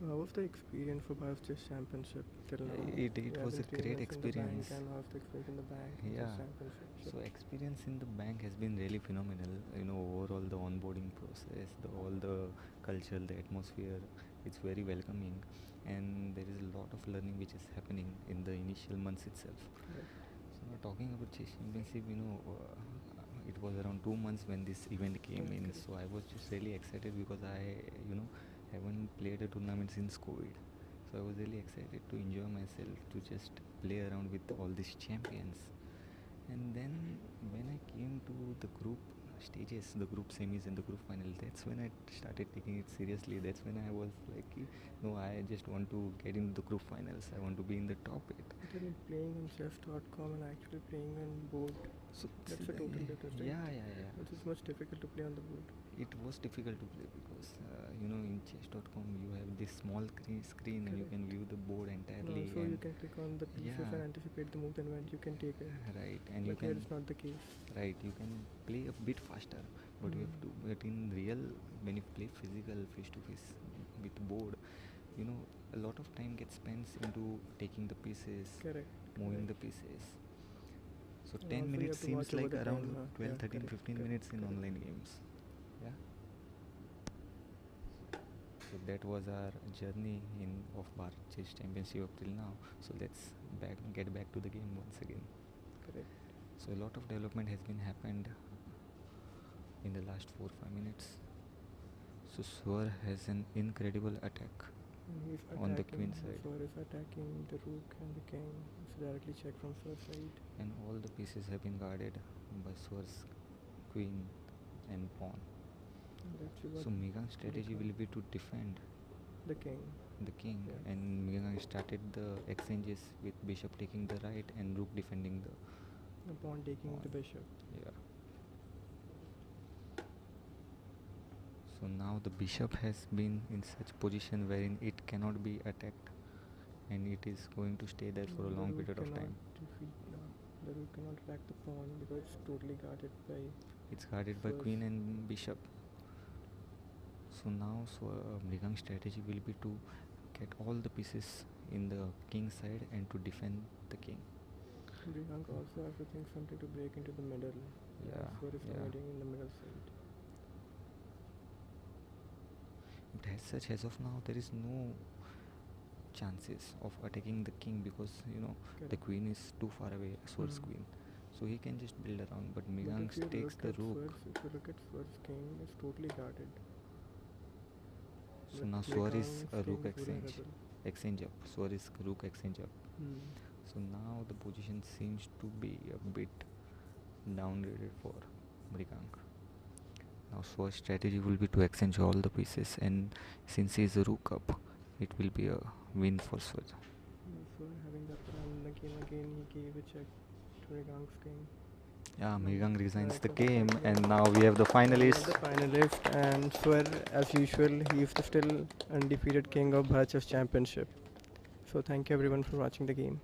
[SPEAKER 4] How was the experience for Bharat Chess Championship till now?
[SPEAKER 7] It
[SPEAKER 4] You have
[SPEAKER 7] was
[SPEAKER 4] been
[SPEAKER 7] a
[SPEAKER 4] 3
[SPEAKER 7] great
[SPEAKER 4] months in the bank,
[SPEAKER 7] experience.
[SPEAKER 4] and how's the experience in the bank in
[SPEAKER 7] Yeah.
[SPEAKER 4] Chess Championship?
[SPEAKER 7] So experience in the bank has been really phenomenal. You know, overall the onboarding process, all the culture, the atmosphere, it's very welcoming, and there is a lot of learning which is happening in the initial months itself.
[SPEAKER 4] Correct.
[SPEAKER 7] So now talking about chess championship, it was around 2 months when this event came in.
[SPEAKER 4] Correct.
[SPEAKER 7] So I was just really excited because haven't played a tournament since COVID. So I was really excited to enjoy myself, to just play around with all these champions. And then when I came to the group stages, the group semis and the group final, that's when I started taking it seriously. That's when I was like, no, I just want to get into the group finals. I want to be in the top 8.
[SPEAKER 4] But then playing on chess.com and actually playing on board,
[SPEAKER 7] So
[SPEAKER 4] that's a total difference, right?
[SPEAKER 7] yeah.
[SPEAKER 4] It is much difficult to play on the board.
[SPEAKER 7] It was difficult to play because in chess.com you have this small screen and you can view the board entirely.
[SPEAKER 4] Also,
[SPEAKER 7] and
[SPEAKER 4] you can click on the pieces
[SPEAKER 7] Yeah.
[SPEAKER 4] and anticipate the move, and when you can take it.
[SPEAKER 7] right, and you
[SPEAKER 4] But here
[SPEAKER 7] can
[SPEAKER 4] it's not the case.
[SPEAKER 7] right, you can play a bit faster, but you have to. But in real, when you play physical face to face with board, a lot of time gets spent into taking the pieces,
[SPEAKER 4] Correct.
[SPEAKER 7] moving the
[SPEAKER 4] correct.
[SPEAKER 7] pieces. So
[SPEAKER 4] And
[SPEAKER 7] 10
[SPEAKER 4] also you
[SPEAKER 7] minutes
[SPEAKER 4] have to watch
[SPEAKER 7] seems
[SPEAKER 4] over
[SPEAKER 7] like
[SPEAKER 4] the
[SPEAKER 7] around
[SPEAKER 4] time, huh?
[SPEAKER 7] 12,
[SPEAKER 4] Yeah,
[SPEAKER 7] 13,
[SPEAKER 4] correct,
[SPEAKER 7] 15
[SPEAKER 4] correct,
[SPEAKER 7] minutes in
[SPEAKER 4] correct.
[SPEAKER 7] online games. Yeah. So that was our journey of Bharat Chess Championship up till now. So let's get back to the game once again.
[SPEAKER 4] Correct.
[SPEAKER 7] So a lot of development has been happened in the last 4-5 minutes. So Swar has an incredible attack
[SPEAKER 4] And he's
[SPEAKER 7] on the
[SPEAKER 4] attacking,
[SPEAKER 7] queen side,
[SPEAKER 4] Swar is attacking the rook and the king. It's directly check from Swar's side.
[SPEAKER 7] and all the pieces have been guarded by Swar's queen and pawn.
[SPEAKER 4] And that's what
[SPEAKER 7] So Migang's strategy will be to defend
[SPEAKER 4] the king.
[SPEAKER 7] the king,
[SPEAKER 4] Yeah.
[SPEAKER 7] and Migang started the exchanges with bishop taking the right and rook defending the
[SPEAKER 4] The pawn taking the
[SPEAKER 7] Pawn.
[SPEAKER 4] bishop.
[SPEAKER 7] yeah. So now the bishop has been in such position wherein it cannot be attacked, and it is going to stay there for a
[SPEAKER 4] The
[SPEAKER 7] long
[SPEAKER 4] rook
[SPEAKER 7] period of
[SPEAKER 4] cannot
[SPEAKER 7] time.
[SPEAKER 4] defeat, the rook cannot attack the pawn because it's totally guarded by.
[SPEAKER 7] It's guarded by
[SPEAKER 4] Swar's.
[SPEAKER 7] queen and bishop. So now Mrigang's strategy will be to get all the pieces in the king side and to defend the king.
[SPEAKER 4] Mrigang also has to think something to break into the middle.
[SPEAKER 7] Yeah,
[SPEAKER 4] Swar is
[SPEAKER 7] yeah.
[SPEAKER 4] commanding in the middle side.
[SPEAKER 7] But as such, as of now, there is no chances of attacking the king because the
[SPEAKER 4] Correct.
[SPEAKER 7] queen is too far away, Swar's
[SPEAKER 4] Hmm.
[SPEAKER 7] queen. So he can just build around. But
[SPEAKER 4] But
[SPEAKER 7] Migang
[SPEAKER 4] if you
[SPEAKER 7] takes
[SPEAKER 4] look
[SPEAKER 7] the
[SPEAKER 4] at
[SPEAKER 7] rook.
[SPEAKER 4] Swar's, if you look at Swar's king, it's totally guarded.
[SPEAKER 7] So now Swar is a rook exchange up. Swar is rook exchange up. So now the position seems to be a bit downgraded for Mrigank. Now Swar's strategy will be to exchange all the pieces, and since he is a rook up, it will be a win for Swar.
[SPEAKER 4] So having that plan again, he gave a check to Mrigank's king.
[SPEAKER 7] Yeah, Mrigank resigns
[SPEAKER 4] Right,
[SPEAKER 7] the
[SPEAKER 4] so
[SPEAKER 7] game,
[SPEAKER 4] finally-
[SPEAKER 7] and now we have the finalists.
[SPEAKER 4] The finalist, and Swar, as usual, he is the still undefeated king of Bharat Chess Championship. So thank you everyone for watching the game.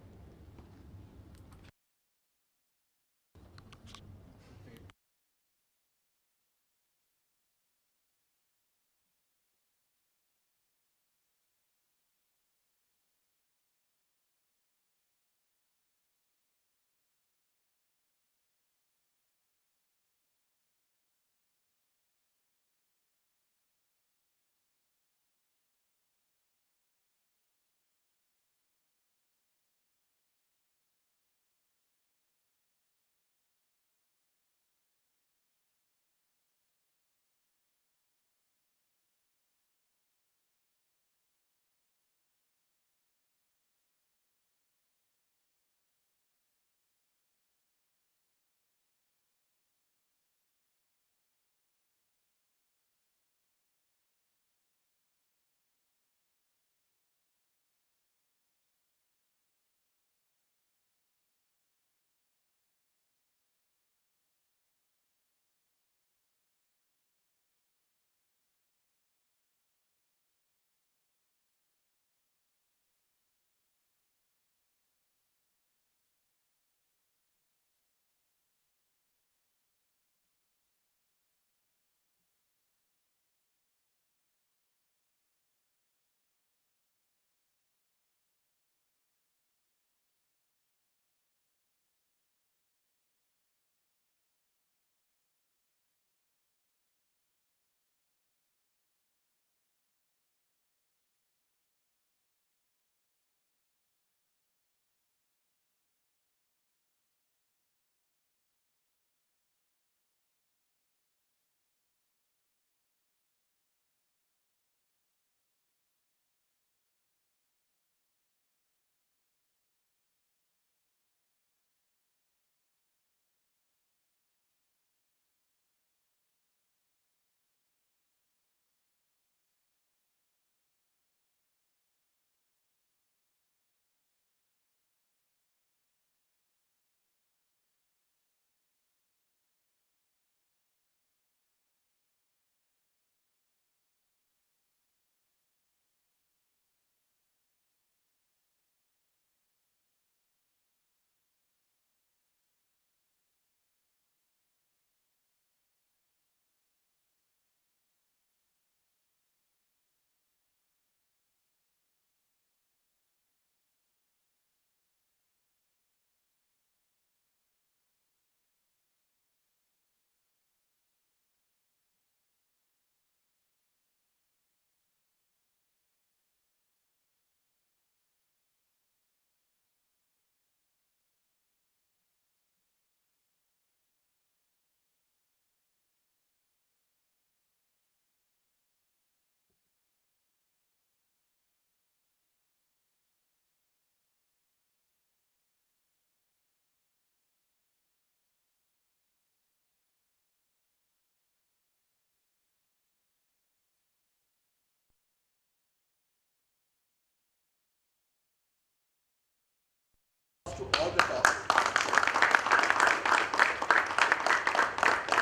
[SPEAKER 1] To all the top.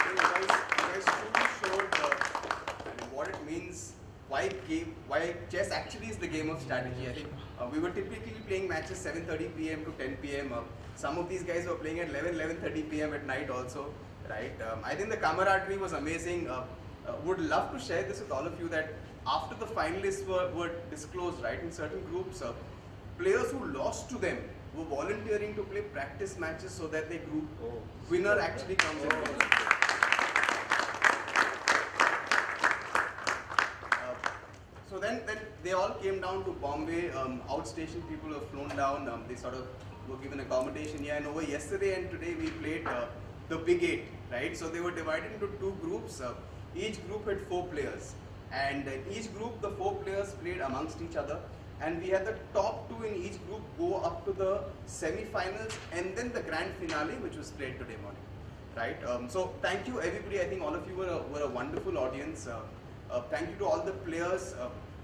[SPEAKER 1] You guys truly showed what it means, why chess actually is the game of strategy. I think we were typically playing matches 7:30 p.m. to 10 p.m. Some of these guys were playing at 11:30 p.m. at night also, right? I think the camaraderie was amazing. Would love to share this with all of you that after the finalists were disclosed, right, in certain groups, players who lost to them were volunteering to play practice matches so that their group winner actually comes in. So then they all came down to Bombay. Outstation people were flown down. They sort of were given accommodation here. And over yesterday and today we played the Big Eight, right? So they were divided into two groups. Each group had 4 players. And in each group, the 4 players played amongst each other, and we had the top 2 in each group go up to the semi-finals and then the grand finale, which was played today morning. Right? So thank you everybody. I think all of you were a wonderful audience. Thank you to all the players.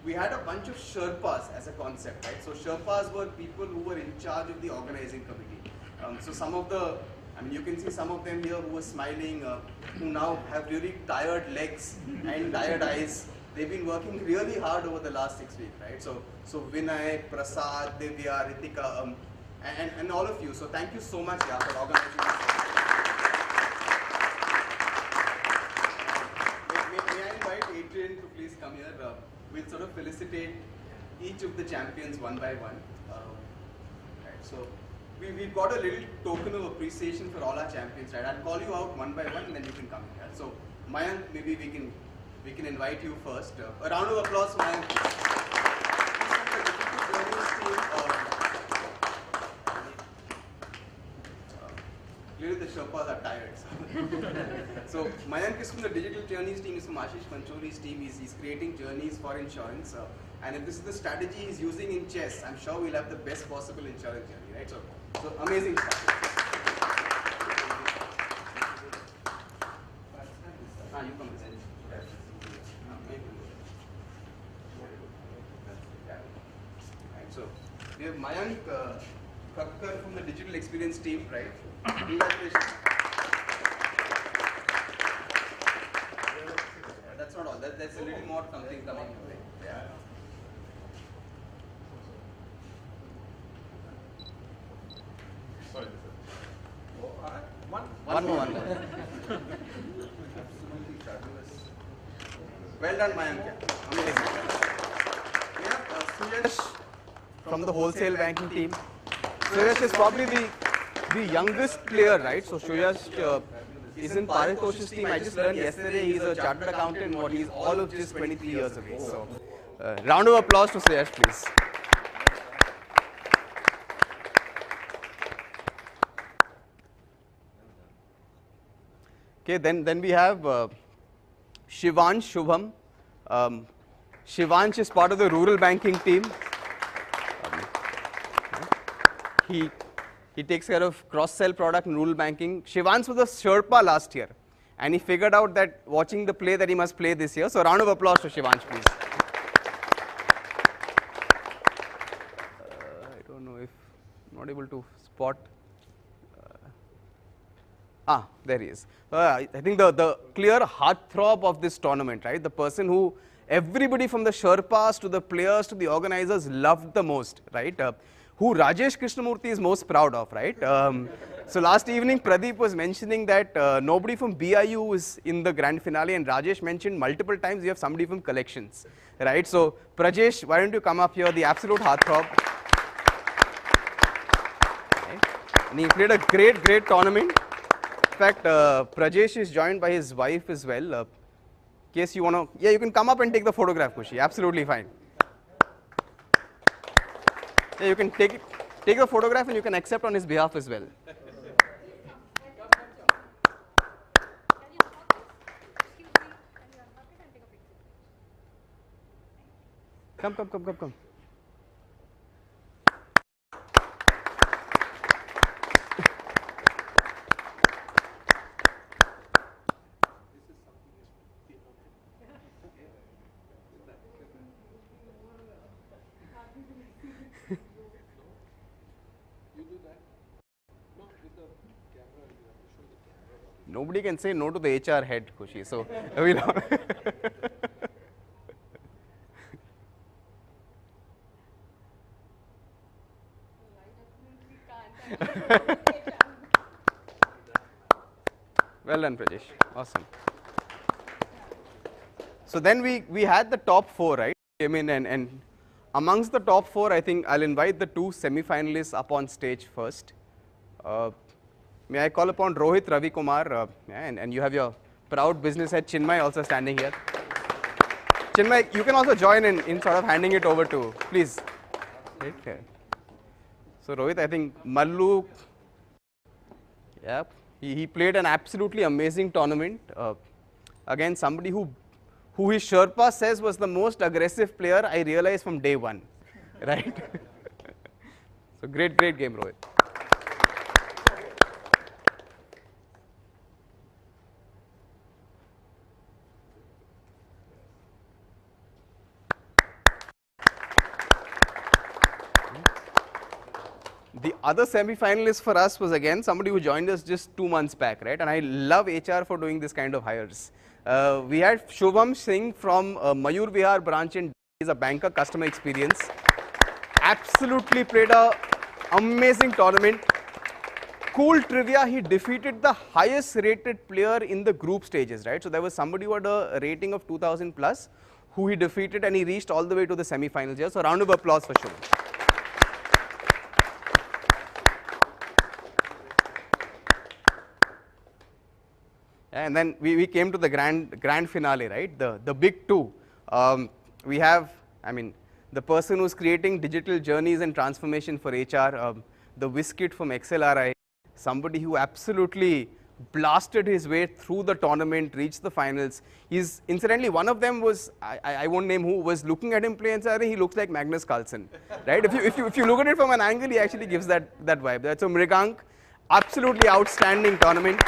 [SPEAKER 1] We had a bunch of Sherpas as a concept, right? So Sherpas were people who were in charge of the organizing committee. So some of the, I mean, you can see some of them here who were smiling, who now have really tired legs and tired eyes. They've been working really hard over the last 6 weeks, right? So Vinay, Prasad, Divya, Ritika, and all of you. So thank you so much, yeah, for organizing this. May I invite Adrian to please come here? We'll sort of felicitate each of the champions one by one. Right, so we've got a little token of appreciation for all our champions, right? I'll call you out one by one and then you can come here. So Mayank, maybe we can invite you first. A round of applause, Mayank. Clearly the Sherpas are tired. So Mayank is from the Digital Journeys team, he's from Ashish Pancholi's team. He's creating journeys for insurance. And if this is the strategy he's using in chess, I'm sure we'll have the best possible insurance journey, right? So amazing stuff. You come this end. Right, so we have Mayank Thakkar from the Digital Experience team, right? Congratulations. That's not all. That's a little more something coming your way. Yeah.
[SPEAKER 8] Sorry.
[SPEAKER 1] One more. Absolutely fabulous. Well done, Mayank. Amazing. We have Suyash from the wholesale banking team. Suyash is probably the youngest player, right? So Suyash is in Paritosh's team. I just learned yesterday he's a chartered accountant, but he's all of just 23 years away. So round of applause to Suyash, please. Okay, then we have Shivansh Shubham. Shivansh is part of the rural banking team. He takes care of cross-sell product in rural banking. Shivansh was a Sherpa last year, and he figured out that watching the play that he must play this year. So round of applause to Shivansh, please. I don't know if I'm not able to spot. There he is. I think the clear heartthrob of this tournament, right? The person who everybody from the Sherpas to the players to the organizers loved the most, right? Who Rajesh Krishnamurthy is most proud of, right? So last evening, Pradeep was mentioning that nobody from BIU is in the grand finale, and Rajesh mentioned multiple times you have somebody from collections, right? So Prajesh, why don't you come up here, the absolute heartthrob. Right? And he played a great tournament. In fact, Prajesh is joined by his wife as well. In case you want to, yeah, you can come up and take the photograph, Kushi. Absolutely fine. Yeah, you can take the photograph and you can accept on his behalf as well. Come. Nobody can say no to the HR head, Kushi. So, we know. Well done, Prajesh. Awesome. So then we had the top 4, right? Came in and amongst the top 4, I think I'll invite the 2 semi-finalists up on stage first. May I call upon Rohit Ravi Kumar, and you have your proud business head Chinmay also standing here. Chinmay, you can also join in sort of handing it over to, please. Right. So Rohit, I think Mallu, he played an absolutely amazing tournament. Again, somebody who who his Sherpa says was the most aggressive player, I realized from day one, right? So great game, Rohit. The other semi-finalist for us was again somebody who joined us just 2 months back, right? And I love HR for doing this kind of hires. We had Shubham Singh from Mayur Vihar branch in is a banker customer experience. Absolutely played a amazing tournament. Cool trivia, he defeated the highest rated player in the group stages, right? So there was somebody who had a rating of 2000 plus who he defeated, and he reached all the way to the semi-finals here. So round of applause for Shubham. And then we came to the grand finale, right? The big two. We have, I mean, the person who's creating digital journeys and transformation for HR, the Whiskit from XLRI, somebody who absolutely blasted his way through the tournament, reached the finals. He's, incidentally, one of them was, I won't name who, was looking at him play and saying, he looks like Magnus Carlsen, right? If you look at it from an angle, he actually gives that vibe. So Mrigank, absolutely outstanding tournament.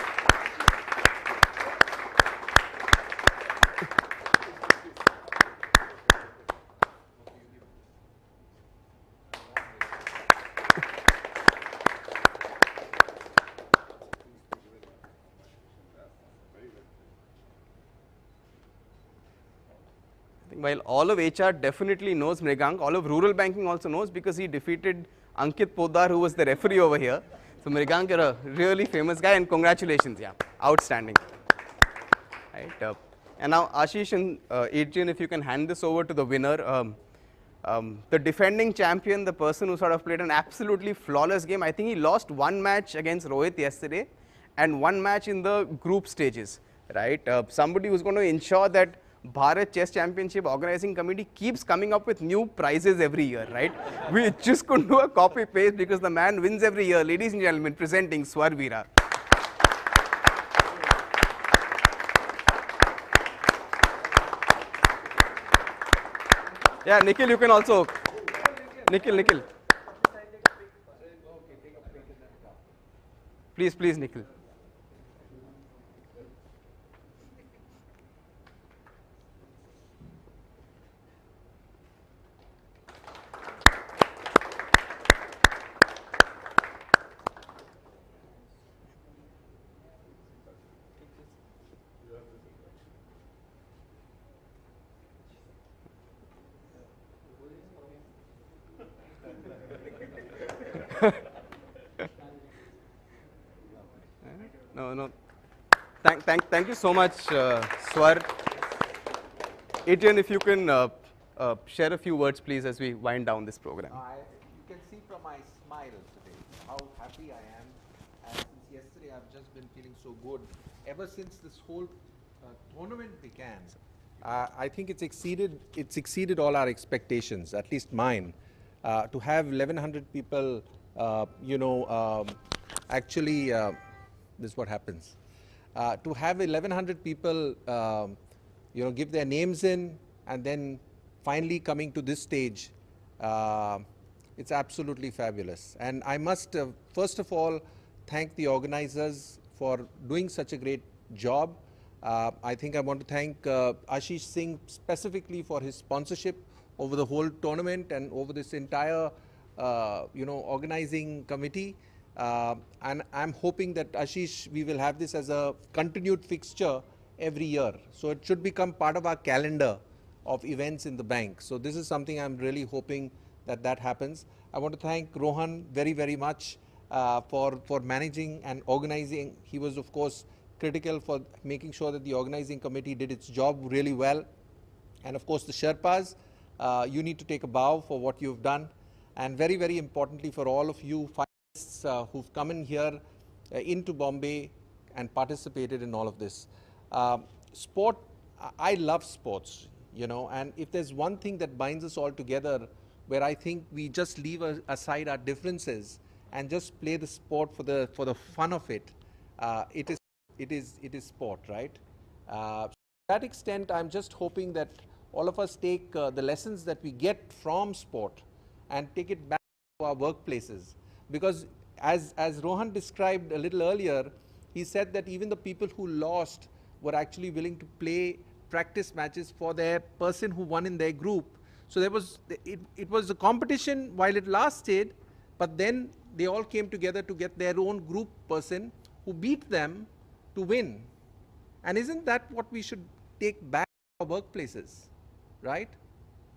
[SPEAKER 1] While all of HR definitely knows Mrigank, all of rural banking also knows because he defeated Ankit Poddar, who was the referee over here. So Mrigank, you're a really famous guy, and congratulations, yeah, outstanding. Right, and now Ashish and Adrian, if you can hand this over to the winner. The defending champion, the person who sort of played an absolutely flawless game. I think he lost one match against Rohit yesterday and one match in the group stages, right? Somebody who's going to ensure that Bharat Chess Championship Organizing Committee keeps coming up with new prizes every year, right? We just couldn't do a copy paste because the man wins every year. Ladies and gentlemen, presenting Swarveera. Yeah, Nikhil, you can also. Nikhil. Please, Nikhil. No. Thank you so much, Swar. Adrian, if you can share a few words, please, as we wind down this program.
[SPEAKER 9] You can see from my smile today how happy I am. And since yesterday, I've just been feeling so good. Ever since this whole tournament began, I think it's exceeded all our expectations, at least mine. To have 1,100 people, actually, this is what happens. To have 1,100 people, give their names in, and then finally coming to this stage, it's absolutely fabulous. And I must, first of all, thank the organizers for doing such a great job. I think I want to thank Ashish Singh specifically for his sponsorship over the whole tournament and over this entire, organizing committee. And I'm hoping that, Ashish, we will have this as a continued fixture every year. So it should become part of our calendar of events in the bank. So this is something I'm really hoping that happens. I want to thank Rohan very, very much for managing and organizing. He was, of course, critical for making sure that the organizing committee did its job really well. And of course, the Sherpas, you need to take a bow for what you've done. And very, very importantly, for all of you finalists who've come in here into Bombay and participated in all of this. Sport, I love sports, and if there's one thing that binds us all together, where I think we just leave aside our differences and just play the sport for the fun of it, it is sport, right? that extent, I'm just hoping that all of us take the lessons that we get from sport and take it back to our workplaces. Because as Rohan described a little earlier, he said that even the people who lost were actually willing to play practice matches for their person who won in their group. So there was, it was a competition while it lasted, but then they all came together to get their own group person who beat them to win. And isn't that what we should take back to our workplaces, right?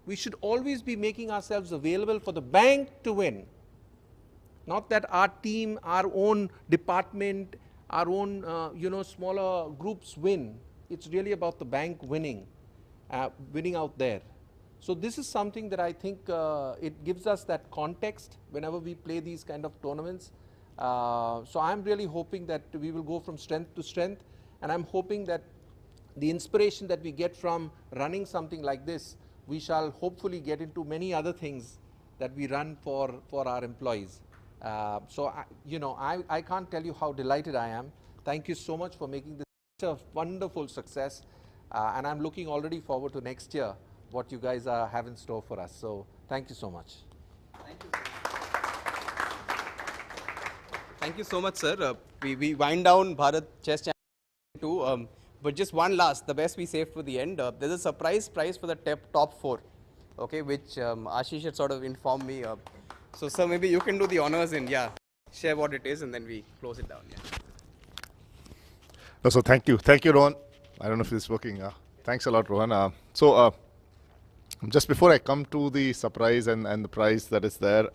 [SPEAKER 9] We should always be making ourselves available for the bank to win. Not that our team, our own department, our own smaller groups win. It's really about the bank winning, winning out there. So this is something that I think it gives us that context whenever we play these kind of tournaments. So I'm really hoping that we will go from strength to strength, and I'm hoping that the inspiration that we get from running something like this, we shall hopefully get into many other things that we run for our employees. So I can't tell you how delighted I am. Thank you so much for making this such a wonderful success, and I'm looking already forward to next year, what you guys have in store for us. So thank you so much.
[SPEAKER 1] Thank you. Thank you so much, sir. We wind down Bharat Chess Championship 2, but just one last, the best we saved for the end. There's a surprise prize for the top 4, okay, which Ashish had sort of informed me. So, sir, maybe you can do the honors and share what it is, and then we close it down. Yeah.
[SPEAKER 10] No, so thank you, Rohan. I don't know if this is working. Thanks a lot, Rohan. Just before I come to the surprise and the prize that is there,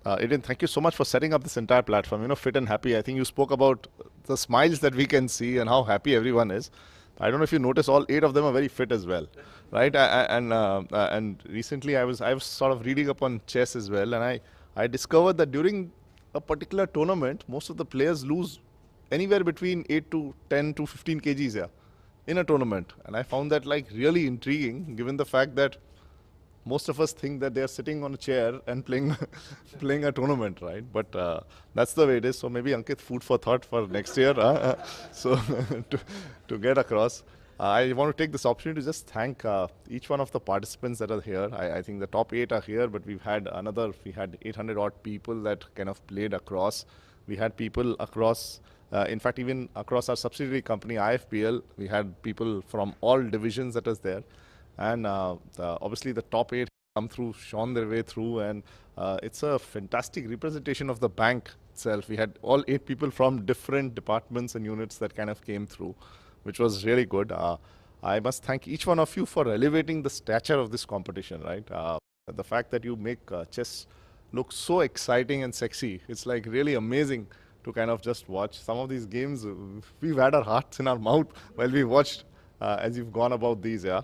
[SPEAKER 10] Aiden, thank you so much for setting up this entire platform. Fit and happy. I think you spoke about the smiles that we can see and how happy everyone is. I don't know if you notice, all 8 of them are very fit as well, right? And recently I was sort of reading up on chess as well, and I discovered that during a particular tournament, most of the players lose anywhere between 8 to 10 to 15 kgs in a tournament, and I found that like really intriguing, given the fact that most of us think that they are sitting on a chair and playing playing a tournament, right? But that's the way it is. So maybe, Ankit, food for thought for next year. So to get across, I want to take this opportunity to just thank each one of the participants that are here. I think the top 8 are here, but we had 800 odd people that kind of played across. We had people across, in fact, even across our subsidiary company, IFPL, we had people from all divisions that was there. And obviously the top 8 come through, shone their way through, and it's a fantastic representation of the bank itself. We had all 8 people from different departments and units that kind of came through, which was really good. I must thank each one of you for elevating the stature of this competition, right? The fact that you make chess look so exciting and sexy, it's like really amazing to kind of just watch. Some of these games, we've had our hearts in our mouth while we watched as you've gone about these, yeah.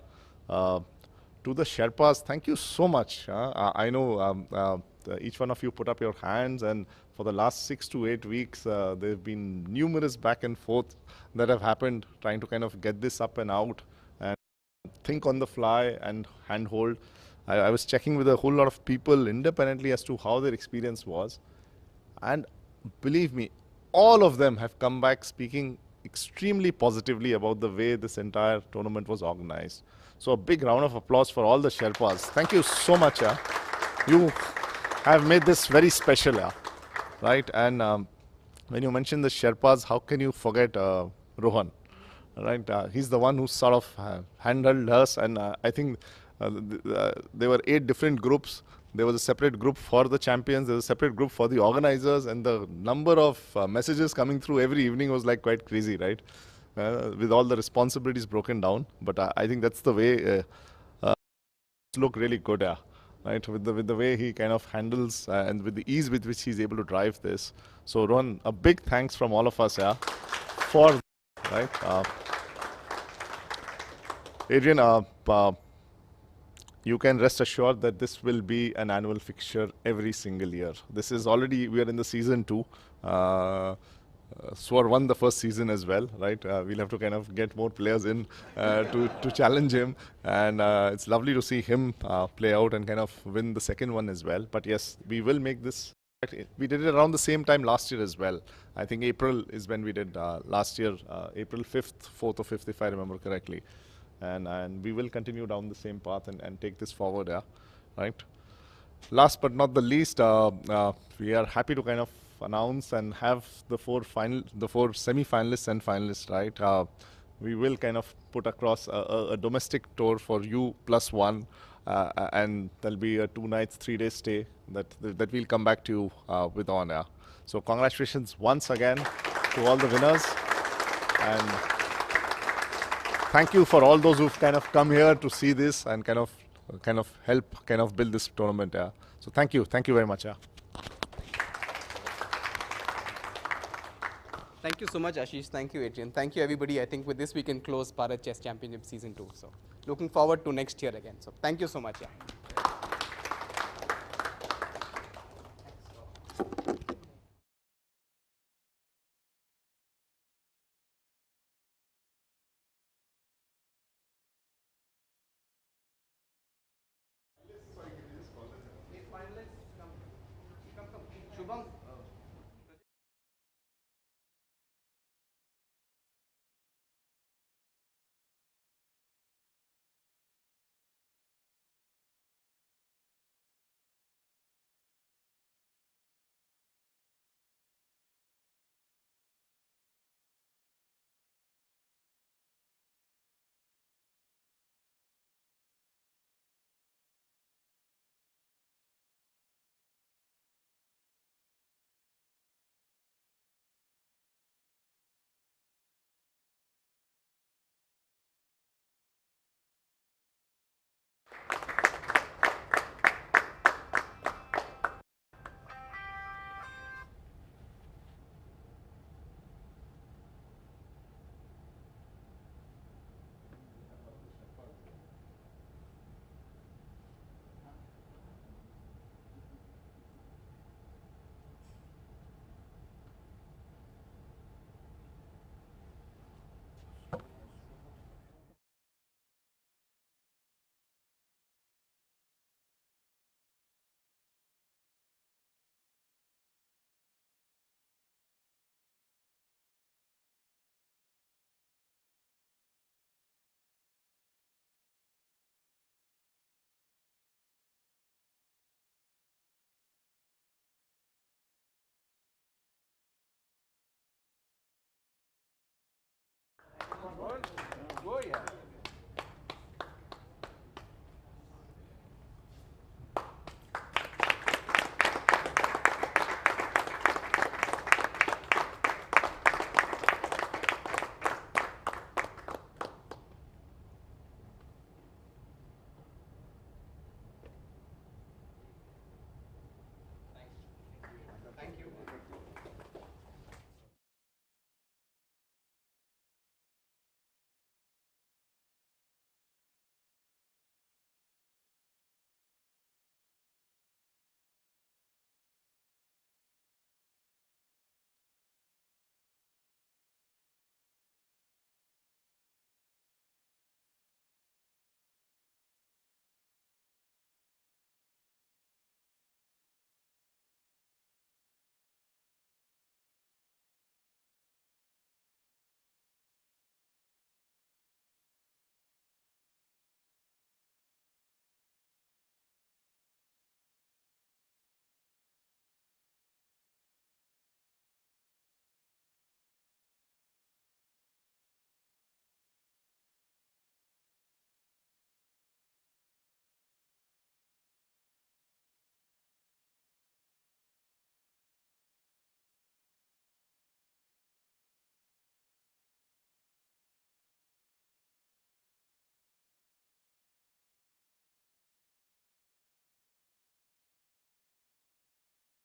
[SPEAKER 10] To the Sherpas, thank you so much. I know each one of you put up your hands, and for the last 6 to 8 weeks, there have been numerous back and forth that have happened, trying to kind of get this up and out and think on the fly and handhold. I was checking with a whole lot of people independently as to how their experience was, and believe me, all of them have come back speaking extremely positively about the way this entire tournament was organized. So a big round of applause for all the Sherpas. Thank you so much. You have made this very special, right? And when you mention the Sherpas, how can you forget Rohan? Right? He's the one who sort of handled us, and I think there were 8 different groups. There was a separate group for the champions, there was a separate group for the organizers, and the number of messages coming through every evening was like quite crazy, right? With all the responsibilities broken down. But I think that's the way look really good, right? With the way he kind of handles and with the ease with which he's able to drive this. So Ron, a big thanks from all of us, for right. Adrian, you can rest assured that this will be an annual fixture every single year. This is already, we are in the season 2. Swar won the first season as well, right? We'll have to kind of get more players in to challenge him, and it's lovely to see him play out and kind of win the second one as well. But yes, we will make this We did it around the same time last year as well. I think April is when we did last year, April 5th, 4th or 5th, if I remember correctly. And we will continue down the same path and take this forward, yeah, right? Last but not the least, we are happy to kind of announce and have the four semi-finalists and finalists, right? We will kind of put across a domestic tour for you plus one, and there'll be a 2 nights, 3 day stay that we'll come back to you with on. Yeah. So congratulations once again to all the winners, and thank you for all those who've kind of come here to see this and kind of help build this tournament. Yeah. So thank you very much. Yeah.
[SPEAKER 1] Thank you so much, Ashish. Thank you, Adrian. Thank you, everybody. I think with this we can close Bharat Chess Championship Season 2. So looking forward to next year again. So thank you so much. Yeah. Shubham. Go, yeah.